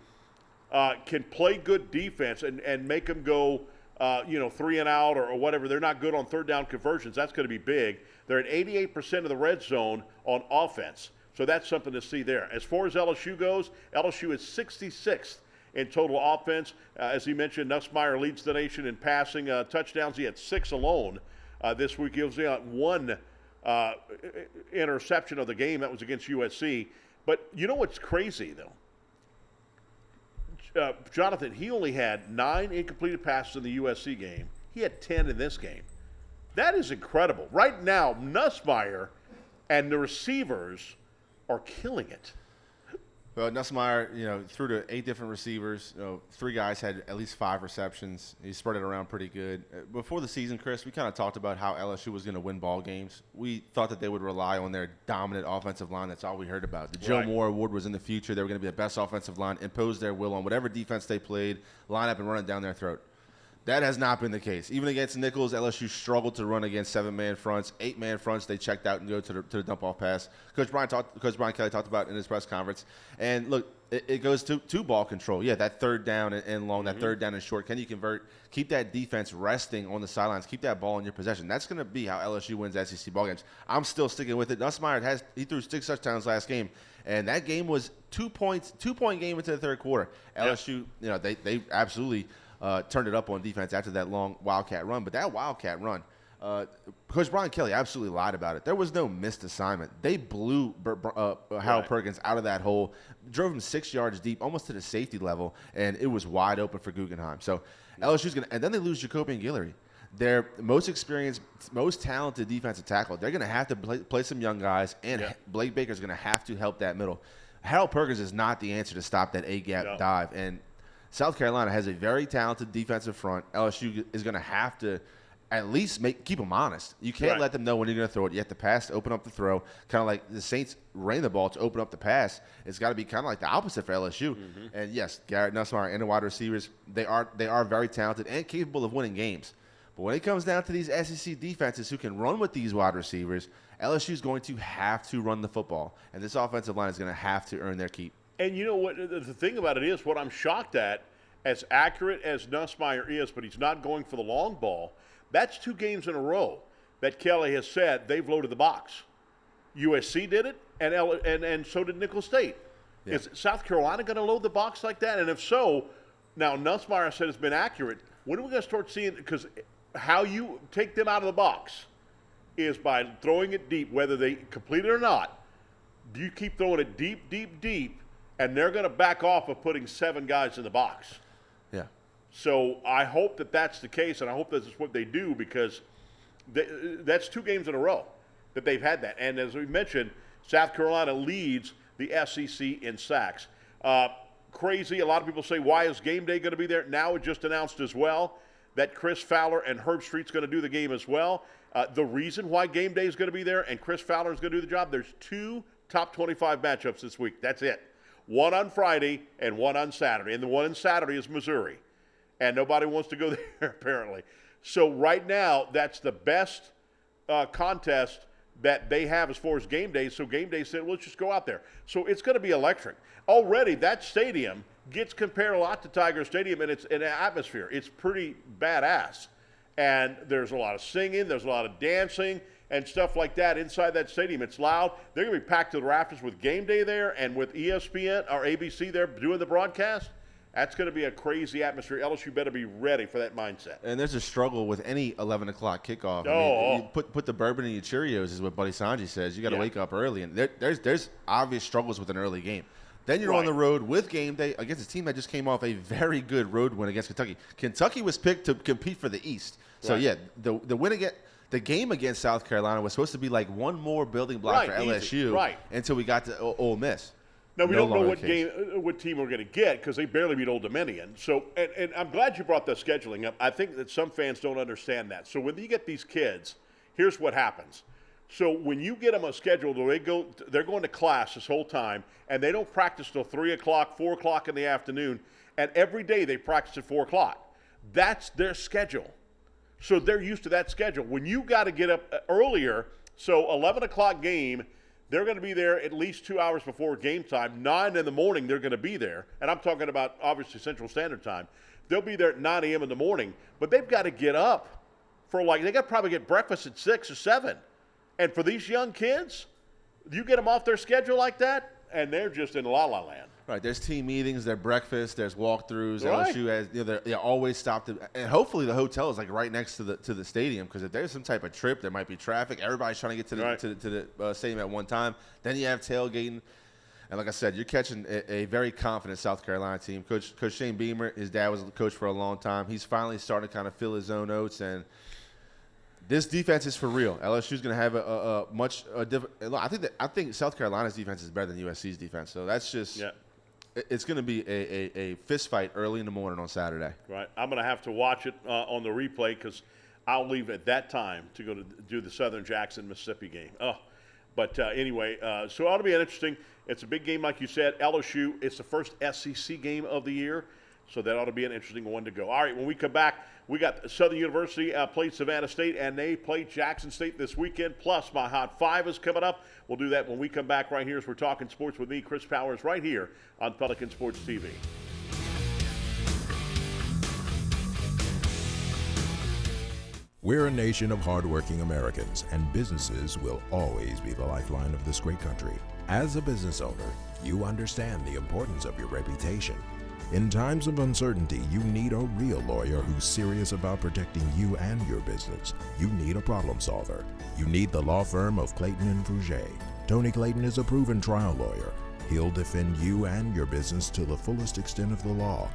Speaker 1: can play good defense and make them go, 3 and out or whatever, they're not good on third down conversions, that's going to be big. They're at 88% of the red zone on offense. So that's something to see there. As far as LSU goes, LSU is 66th in total offense. As he mentioned, Nussmeier leads the nation in passing touchdowns. He had 6 alone this week. He was on 1 interception of the game. That was against USC. But you know what's crazy, though? Jonathan, he only had 9 incompleted passes in the USC game. He had 10 in this game. That is incredible. Right now, Nussmeier and the receivers are killing it.
Speaker 2: Well, Nussmeier, threw to 8 different receivers. 3 guys had at least 5 receptions. He spread it around pretty good. Before the season, Chris, we kind of talked about how LSU was going to win ball games. We thought that they would rely on their dominant offensive line. That's all we heard about. The Joe Moore Award was in the future. They were going to be the best offensive line, impose their will on whatever defense they played, line up and run it down their throat. That has not been the case. Even against Nichols, LSU struggled to run against 7-man fronts, 8-man fronts. They checked out and go to the dump-off pass. Coach Brian Kelly talked about it in his press conference. And, look, it goes to ball control. Yeah, that third down and long, that third down and short. Can you convert? Keep that defense resting on the sidelines. Keep that ball in your possession. That's going to be how LSU wins SEC ball games. I'm still sticking with it. Nussmeier he threw 6 touchdowns last game, and that game was 2-point game into the third quarter. LSU, they absolutely turned it up on defense after that long Wildcat run. But that Wildcat run, Coach Brian Kelly absolutely lied about it. There was no missed assignment. They blew Harold Perkins out of that hole, drove him 6 yards deep, almost to the safety level, and it was wide open for Guggenheim. So LSU's going to – and then they lose Jacoby and Guillory. Their most experienced, most talented defensive tackle. They're going to have to play some young guys, and Blake Baker's going to have to help that middle. Harold Perkins is not the answer to stop that A-gap dive. And South Carolina has a very talented defensive front. LSU is going to have to – at least keep them honest. You can't let them know when you're going to throw it. You have to pass to open up the throw. Kind of like the Saints ran the ball to open up the pass. It's got to be kind of like the opposite for LSU. And yes, Garrett Nussmeier and the wide receivers, they are very talented and capable of winning games. But when it comes down to these SEC defenses who can run with these wide receivers, LSU is going to have to run the football. And this offensive line is going to have to earn their keep.
Speaker 1: And you know what? The thing about it is, what I'm shocked at, as accurate as Nussmeier is, but he's not going for the long ball, that's 2 games in a row that Kelly has said they've loaded the box. USC did it, and so did Nicholls State. Yeah. Is South Carolina going to load the box like that? And if so, now Nussmeier said it's been accurate. When are we going to start seeing – because how you take them out of the box is by throwing it deep, whether they complete it or not. Do you keep throwing it deep, deep, deep, and they're going to back off of putting 7 guys in the box?
Speaker 2: Yeah.
Speaker 1: So I hope that that's the case, and I hope that's what they do, because that's 2 games in a row that they've had that. And as we mentioned, South Carolina leads the SEC in sacks. Crazy. A lot of people say, why is game day going to be there? Now it just announced as well that Chris Fowler and Herb Street's going to do the game as well. The reason why game day is going to be there and Chris Fowler is going to do the job, there's 2 top 25 matchups this week. That's it. One on Friday and one on Saturday. And the one on Saturday is Missouri. And nobody wants to go there, apparently. So right now, that's the best contest that they have as far as game day. So game day said, well, let's just go out there. So it's going to be electric. Already, that stadium gets compared a lot to Tiger Stadium in its atmosphere. It's pretty badass. And there's a lot of singing. There's a lot of dancing and stuff like that inside that stadium. It's loud. They're going to be packed to the rafters with game day there and with ESPN or ABC there doing the broadcast. That's going to be a crazy atmosphere. LSU better be ready for that mindset.
Speaker 2: And there's a struggle with any 11 o'clock kickoff. You put the bourbon in your Cheerios is what Buddy Sanji says. You got to wake up early. And there's obvious struggles with an early game. Then you're on the road with game day against a team that just came off a very good road win against Kentucky. Kentucky was picked to compete for the East. So, the win against – the game against South Carolina was supposed to be like one more building block for LSU until we got to Ole Miss.
Speaker 1: Now, we don't know what team we're going to get because they barely beat Old Dominion. So, and I'm glad you brought the scheduling up. I think that some fans don't understand that. So when you get these kids, here's what happens. So when you get them a schedule, they're going to class this whole time, and they don't practice till 3 o'clock, 4 o'clock in the afternoon, and every day they practice at 4 o'clock. That's their schedule. So they're used to that schedule. When you got to get up earlier, so 11 o'clock game, they're going to be there at least 2 hours before game time. 9 in the morning, they're going to be there. And I'm talking about, obviously, Central Standard Time. They'll be there at 9 a.m. in the morning. But they've got to get up for they got to probably get breakfast at 6 or 7. And for these young kids, you get them off their schedule like that, and they're just in la-la land.
Speaker 2: Right, there's team meetings, there's breakfast, there's walkthroughs. Right. LSU has, they always stop and hopefully the hotel is right next to the stadium, because if there's some type of trip, there might be traffic. Everybody's trying to get to the stadium at one time. Then you have tailgating, and like I said, you're catching a very confident South Carolina team. Coach Shane Beamer, his dad was a coach for a long time. He's finally starting to kind of fill his own oats, and this defense is for real. LSU's going to have a much different. I think South Carolina's defense is better than USC's defense. So that's just. Yeah. It's going to be a fist fight early in the morning on Saturday.
Speaker 1: Right. I'm going to have to watch it on the replay because I'll leave at that time to go to do the Southern Jackson, Mississippi game. But anyway, so it ought to be interesting. It's a big game, like you said. LSU, it's the first SEC game of the year. So that ought to be an interesting one to go. All right, when we come back, we got Southern University played Savannah State, and they played Jackson State this weekend. Plus, my Hot 5 is coming up. We'll do that when we come back right here as we're talking sports with me, Chris Powers, right here on Pelican Sports TV.
Speaker 3: We're a nation of hardworking Americans, and businesses will always be the lifeline of this great country. As a business owner, you understand the importance of your reputation. In times of uncertainty, you need a real lawyer who's serious about protecting you and your business. You need a problem solver. You need the law firm of Clayton and Fouger. Tony Clayton is a proven trial lawyer. He'll defend you and your business to the fullest extent of the law.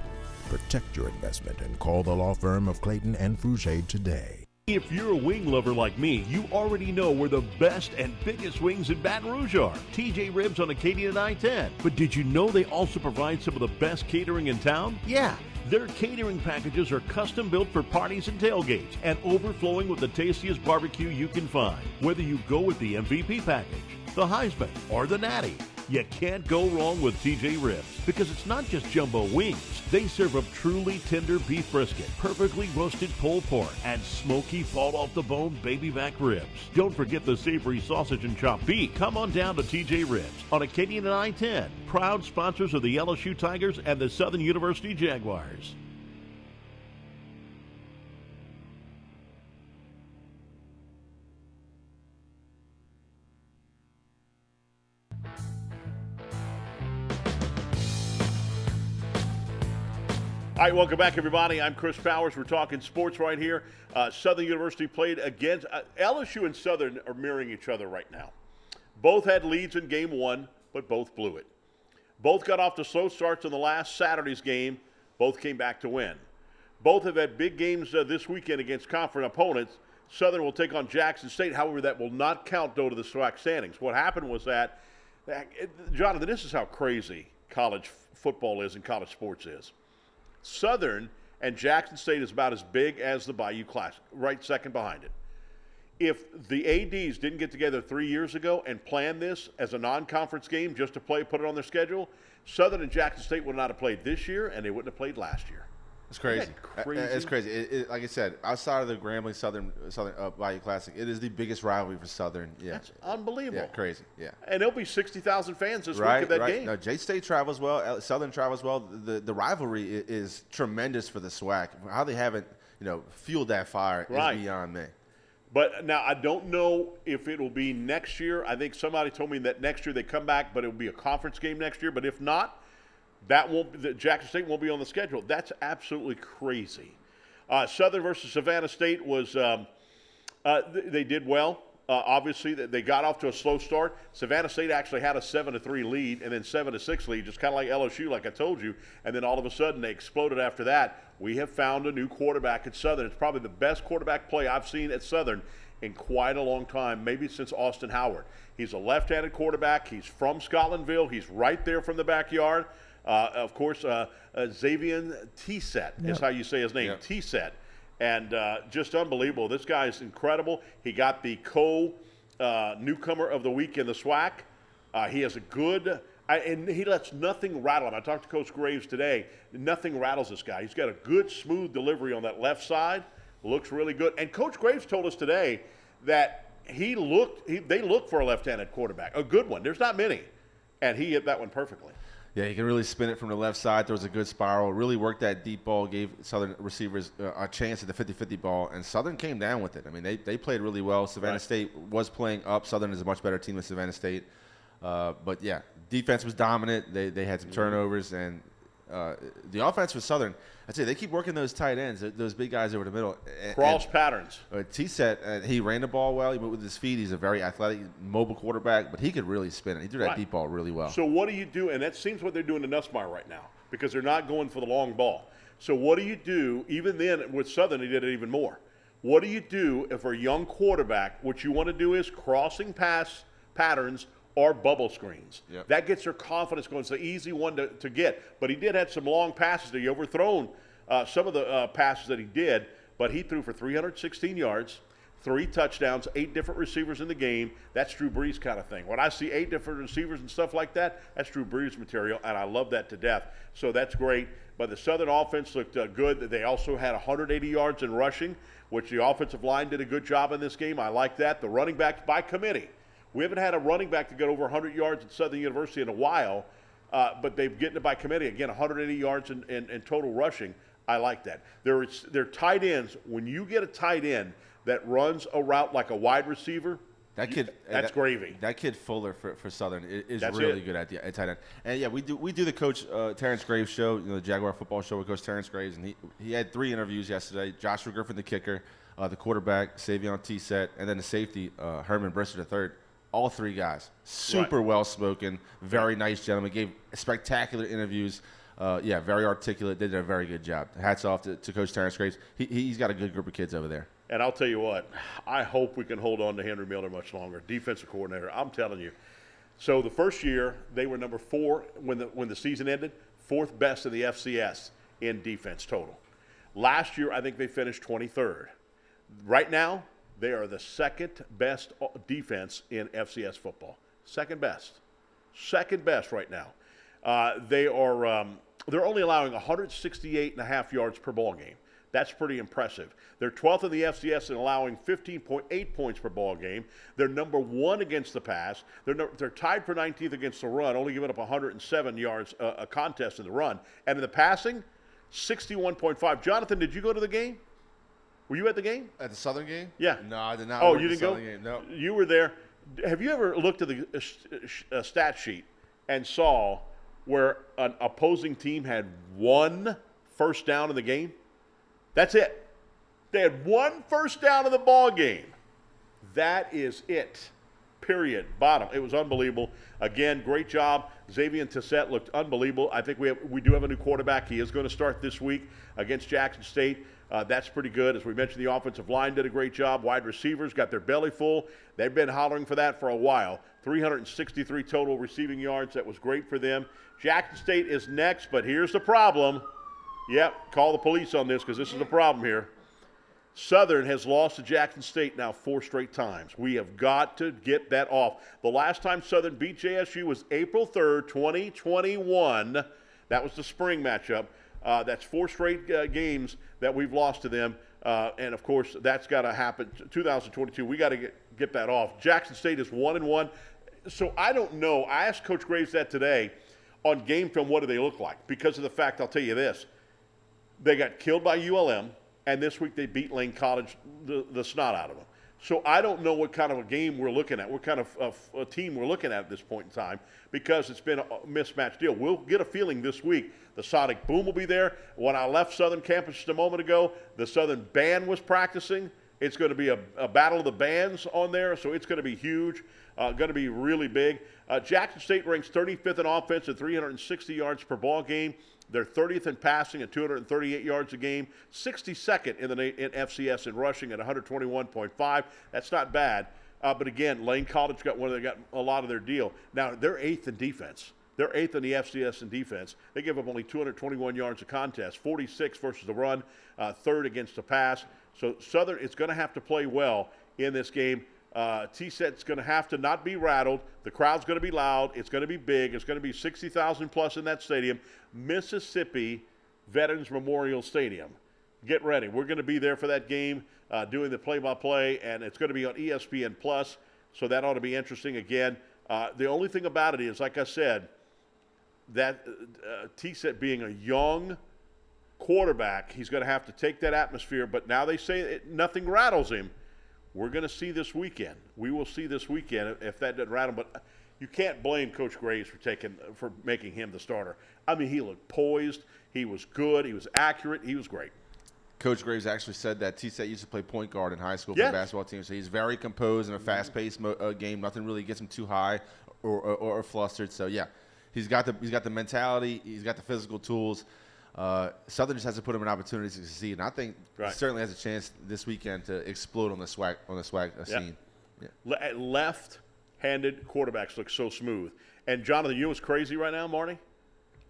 Speaker 3: Protect your investment and call the law firm of Clayton and Fouger today.
Speaker 4: If you're a wing lover like me, you already know where the best and biggest wings in Baton Rouge are. TJ Ribs on Acadian and I-10. But did you know they also provide some of the best catering in town? Yeah. Their catering packages are custom built for parties and tailgates and overflowing with the tastiest barbecue you can find. Whether you go with the MVP package, the Heisman, or the Natty, you can't go wrong with TJ Ribs because it's not just jumbo wings. They serve up truly tender beef brisket, perfectly roasted pulled pork, and smoky fall-off-the-bone baby back ribs. Don't forget the savory sausage and chopped beef. Come on down to TJ Ribs on Acadian and I-10, proud sponsors of the LSU Tigers and the Southern University Jaguars.
Speaker 1: All right, welcome back, everybody. I'm Chris Powers. We're talking sports right here. Southern University played against LSU and Southern are mirroring each other right now. Both had leads in game one, but both blew it. Both got off to slow starts in the last Saturday's game. Both came back to win. Both have had big games this weekend against conference opponents. Southern will take on Jackson State. However, that will not count, though, to the SWAC standings. What happened was that Jonathan, this is how crazy college football is and college sports is. Southern and Jackson State is about as big as the Bayou Classic, right second behind it. If the ADs didn't get together 3 years ago and plan this as a non-conference game just to put it on their schedule, Southern and Jackson State would not have played this year, and they wouldn't have played last year.
Speaker 2: It's crazy.
Speaker 1: Isn't that crazy?
Speaker 2: It's crazy. Like I said, outside of the Grambling Southern Bayou Classic, it is the biggest rivalry for Southern. Yeah,
Speaker 1: That's unbelievable.
Speaker 2: Yeah, crazy. Yeah,
Speaker 1: and there'll be 60,000 fans this week at that game.
Speaker 2: No, J-State travels well. Southern travels well. The rivalry is tremendous for the SWAC. How they haven't fueled that fire is beyond me.
Speaker 1: But now I don't know if it will be next year. I think somebody told me that next year they come back, but it will be a conference game next year. But if not, Jackson State won't be on the schedule. That's absolutely crazy. Southern versus Savannah State was they did well. Obviously, they got off to a slow start. Savannah State actually had a 7-3 lead and then 7-6 lead, just kind of like LSU, like I told you. And then all of a sudden, they exploded after that. We have found a new quarterback at Southern. It's probably the best quarterback play I've seen at Southern in quite a long time, maybe since Austin Howard. He's a left-handed quarterback. He's from Scotlandville. He's right there from the backyard. Of course, Xavier T-Set is how you say his name, T-Set. And just unbelievable. This guy is incredible. He got the newcomer of the week in the SWAC. He has a good and he lets nothing rattle him. I talked to Coach Graves today. Nothing rattles this guy. He's got a good, smooth delivery on that left side. Looks really good. And Coach Graves told us today that they look for a left-handed quarterback, a good one. There's not many. And he hit that one perfectly.
Speaker 2: Yeah, he can really spin it from the left side. Throws a good spiral. Really worked that deep ball. Gave Southern receivers a chance at the 50-50 ball. And Southern came down with it. I mean, they played really well. Savannah State was playing up. Southern is a much better team than Savannah State. But, yeah, defense was dominant. They had some turnovers. And the offense for Southern, I'd say they keep working those tight ends, those big guys over the middle.
Speaker 1: Cross patterns.
Speaker 2: T-Set, he ran the ball well. He moved with his feet. He's a very athletic, mobile quarterback, but he could really spin it. He threw that deep ball really well.
Speaker 1: So what do you do? And that seems what they're doing to Nussmeier right now because they're not going for the long ball. So what do you do? Even then with Southern, they did it even more. What do you do if a young quarterback, what you want to do is crossing pass patterns or bubble screens.
Speaker 2: Yep.
Speaker 1: That gets their confidence going. It's an easy one to get. But he did have some long passes that he overthrown some of the passes that he did, but he threw for 316 yards, 3 touchdowns, 8 different receivers in the game. That's Drew Brees kind of thing. When I see 8 different receivers and stuff like that, that's Drew Brees material, and I love that to death. So that's great. But the Southern offense looked good. They also had 180 yards in rushing, which the offensive line did a good job in this game. I like that. The running backs by committee. We haven't had a running back to get over 100 yards at Southern University in a while, but they've gotten it by committee. Again, 180 yards in total rushing. I like that. They're tight ends. When you get a tight end that runs a route like a wide receiver, that's gravy.
Speaker 2: That kid Fuller for Southern is
Speaker 1: That's
Speaker 2: really good at tight end. And yeah, we do the Coach Terrence Graves show, the Jaguar football show with Coach Terrence Graves, and he had 3 interviews yesterday. Joshua Griffin, the kicker, the quarterback Savion T-Set, and then the safety Herman Brister III. All 3 guys super well spoken, very nice gentlemen. Gave spectacular interviews. Very articulate. They did a very good job. Hats off to Coach Terrence Graves. He's got a good group of kids over there.
Speaker 1: And I'll tell you what, I hope we can hold on to Henry Miller much longer. Defensive coordinator, I'm telling you. So the first year, they were number 4 when the season ended, 4th best in the FCS in defense total. Last year, I think they finished 23rd. Right now, they are the 2nd best defense in FCS football. Second best right now. They're only allowing 168.5 yards per ball game. That's pretty impressive. They're 12th in the FCS in allowing 15.8 points per ball game. They're number 1 against the pass. They're tied for 19th against the run, only giving up 107 yards a contest in the run. And in the passing, 61.5. Jonathan, did you go to the game? Were you at the game?
Speaker 2: At the Southern game?
Speaker 1: Yeah.
Speaker 2: No, I did not.
Speaker 1: Oh, you didn't go?
Speaker 2: Game. No.
Speaker 1: You were there. Have you ever looked at the stat sheet and saw where an opposing team had 1 first down in the game? That's it. They had 1 first down in the ball game. That is it. Period. Bottom. It was unbelievable. Again, great job. Xavier Tissette looked unbelievable. I think we do have a new quarterback. He is going to start this week against Jackson State. That's pretty good. As we mentioned, the offensive line did a great job. Wide receivers got their belly full. They've been hollering for that for a while. 363 total receiving yards. That was great for them. Jackson State is next, but here's the problem. Yep, call the police on this because this is the problem here. Southern has lost to Jackson State now 4 straight times. We have got to get that off. The last time Southern beat JSU was April 3rd, 2021. That was the spring matchup. That's 4 straight games that we've lost to them. And, of course, that's got to happen. 2022, we got to get that off. Jackson State is 1-1. So I don't know. I asked Coach Graves that today on game film, what do they look like? Because of the fact, I'll tell you this. They got killed by ULM, and this week they beat Lane College the snot out of them. So I don't know what kind of a game we're looking at, what kind of a team we're looking at this point in time, because it's been a mismatched deal. We'll get a feeling this week. The Sonic Boom will be there. When I left Southern campus just a moment ago, the Southern Band was practicing. It's going to be a battle of the bands on there, so it's going to be huge, going to be really big. Jackson State ranks 35th in offense at 360 yards per ball game. They're 30th in passing at 238 yards a game, 62nd in FCS in rushing at 121.5. That's not bad. But again, Lane College got a lot of their deal. Now, they're 8th in defense. They're 8th in the FCS in defense. They give up only 221 yards a contest, 46 versus the run, 3rd against the pass. So Southern is going to have to play well in this game. T-Set's going to have to not be rattled. The crowd's going to be loud. It's going to be big. It's going to be 60,000 plus in that stadium. Mississippi Veterans Memorial Stadium. Get ready. We're going to be there for that game, doing the play-by-play, and it's going to be on ESPN Plus, so that ought to be interesting again. The only thing about it is, like I said, that T-Set being a young quarterback, he's going to have to take that atmosphere, but now they say nothing rattles him. We're going to see this weekend. We will see this weekend if that doesn't rattle. But you can't blame Coach Graves for making him the starter. I mean, he looked poised. He was good. He was accurate. He was great.
Speaker 2: Coach Graves actually said that T-Set used to play point guard in high school for the basketball team. So he's very composed in a fast-paced game. Nothing really gets him too high or flustered. So, yeah, he's got the mentality. He's got the physical tools. Southern just has to put him in opportunities to succeed, and I think he certainly has a chance this weekend to explode on the swag scene.
Speaker 1: Yeah. Left-handed quarterbacks look so smooth. And Jonathan, you know what's crazy right now, Marty?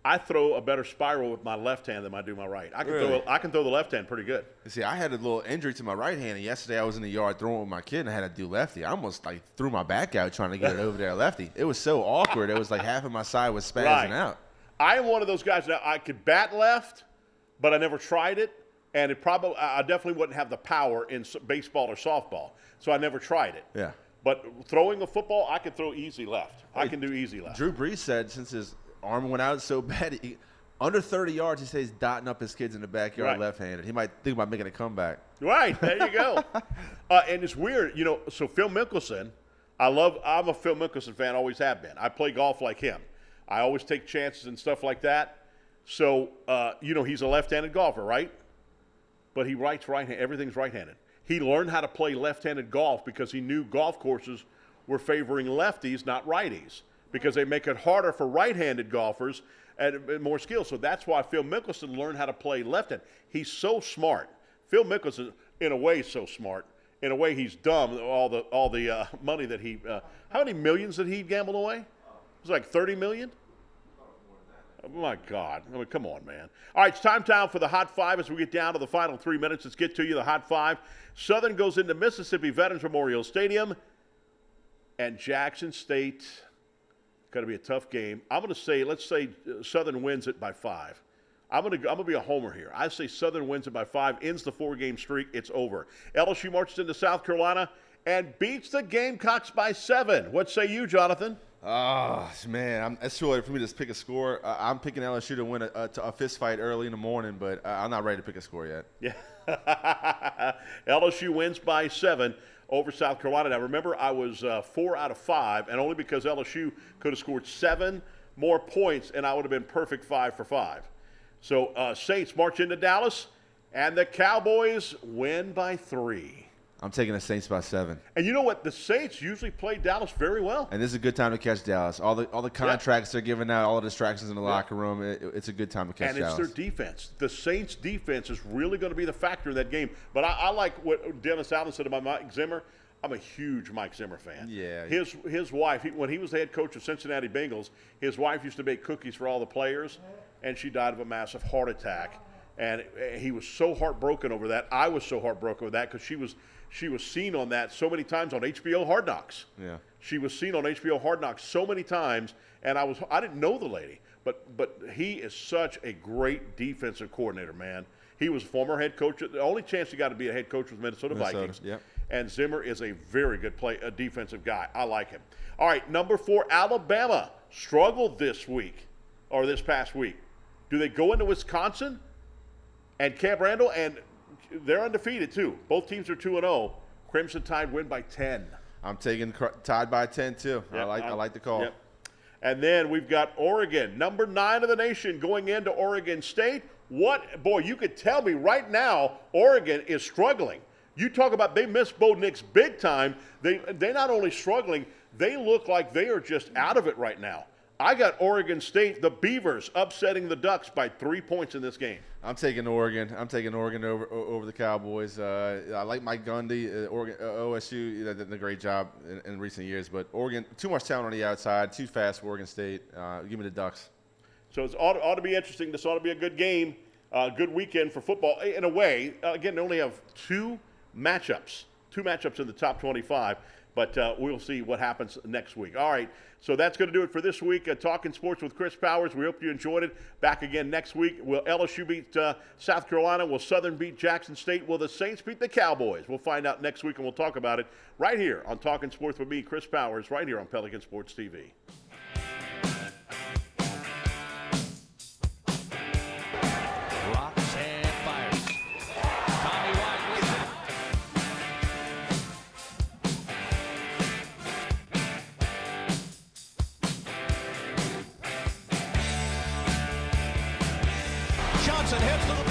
Speaker 1: I throw a better spiral with my left hand than I do my right. I can throw the left hand pretty good.
Speaker 2: See, I had a little injury to my right hand, and yesterday I was in the yard throwing with my kid, and I had to do lefty. I almost threw my back out trying to get it over there lefty. It was so awkward. It was like half of my side was spazzing out.
Speaker 1: I am one of those guys that I could bat left, but I never tried it, and I definitely wouldn't have the power in baseball or softball, so I never tried it.
Speaker 2: Yeah.
Speaker 1: But throwing a football, I can throw easy left. I can do easy left.
Speaker 2: Drew Brees said since his arm went out so bad, under 30 yards, he says dotting up his kids in the backyard left-handed. He might think about making a comeback.
Speaker 1: Right, there you go. And it's weird, so Phil Mickelson, I'm a Phil Mickelson fan, always have been. I play golf like him. I always take chances and stuff like that. So, he's a left-handed golfer, right? But he writes right-handed. Everything's right-handed. He learned how to play left-handed golf because he knew golf courses were favoring lefties, not righties, because they make it harder for right-handed golfers and more skill. So that's why Phil Mickelson learned how to play left-handed. He's so smart. Phil Mickelson, in a way, is so smart. In a way, he's dumb. All the money that he how many millions did he gamble away? It was like 30 million. Oh my God! I mean, come on, man. All right, it's time for the Hot Five as we get down to the final 3 minutes. Let's get to you the Hot Five. Southern goes into Mississippi Veterans Memorial Stadium, and Jackson State. Going to be a tough game. I'm going to say, let's say Southern wins it by 5. I'm going to be a homer here. I say Southern wins it by 5, ends the 4-game streak. It's over. LSU marches into South Carolina and beats the Gamecocks by 7. What say you, Jonathan?
Speaker 2: Oh, man, it's too early for me to just pick a score. I'm picking LSU to win a fist fight early in the morning, but I'm not ready to pick a score yet.
Speaker 1: Yeah. LSU wins by 7 over South Carolina. Now, remember, I was 4 out of 5, and only because LSU could have scored 7 more points, and I would have been perfect 5 for 5. So, Saints march into Dallas, and the Cowboys win by 3.
Speaker 2: I'm taking the Saints by 7.
Speaker 1: And you know what? The Saints usually play Dallas very well.
Speaker 2: And this is a good time to catch Dallas. All the contracts they're giving out, all the distractions in the locker room, it's a good time to catch Dallas.
Speaker 1: And it's their defense. The Saints' defense is really going to be the factor in that game. But I like what Dennis Allen said about Mike Zimmer. I'm a huge Mike Zimmer fan.
Speaker 2: Yeah.
Speaker 1: His wife, when he was the head coach of Cincinnati Bengals, his wife used to bake cookies for all the players, and she died of a massive heart attack. And he was so heartbroken over that. I was so heartbroken over that because she was seen on that so many times on HBO Hard Knocks.
Speaker 2: Yeah.
Speaker 1: She was seen on HBO Hard Knocks so many times, and I didn't know the lady, but he is such a great defensive coordinator, man. He was former head coach. The only chance he got to be a head coach was Minnesota Vikings.
Speaker 2: Yep.
Speaker 1: And Zimmer is a very good defensive guy. I like him. All right, number 4, Alabama struggled this past week. Do they go into Wisconsin and Camp Randall? And they're undefeated, too. Both teams are 2-0. Crimson Tide win by 10.
Speaker 2: I'm taking Tide by 10, too.
Speaker 1: Yep,
Speaker 2: I like the call.
Speaker 1: Yep. And then we've got Oregon, number 9 of the nation, going into Oregon State. Boy, you could tell me right now Oregon is struggling. You talk about they missed Bo Nix big time. They're not only struggling, they look like they are just out of it right now. I got Oregon State, the Beavers, upsetting the Ducks by 3 points in this game.
Speaker 2: I'm taking Oregon. Over the Cowboys. I like Mike Gundy. OSU did a great job in recent years, but Oregon, too much talent on the outside, too fast for Oregon State. Give me the Ducks.
Speaker 1: So it ought to be interesting. This ought to be a good game, good weekend for football. In a way, again, they only have two matchups in the top 25. But we'll see what happens next week. All right, so that's going to do it for this week. Talking Sports with Chris Powers. We hope you enjoyed it. Back again next week. Will LSU beat South Carolina? Will Southern beat Jackson State? Will the Saints beat the Cowboys? We'll find out next week, and we'll talk about it right here on Talking Sports with me, Chris Powers, right here on Pelican Sports TV.
Speaker 7: Johnson heads to the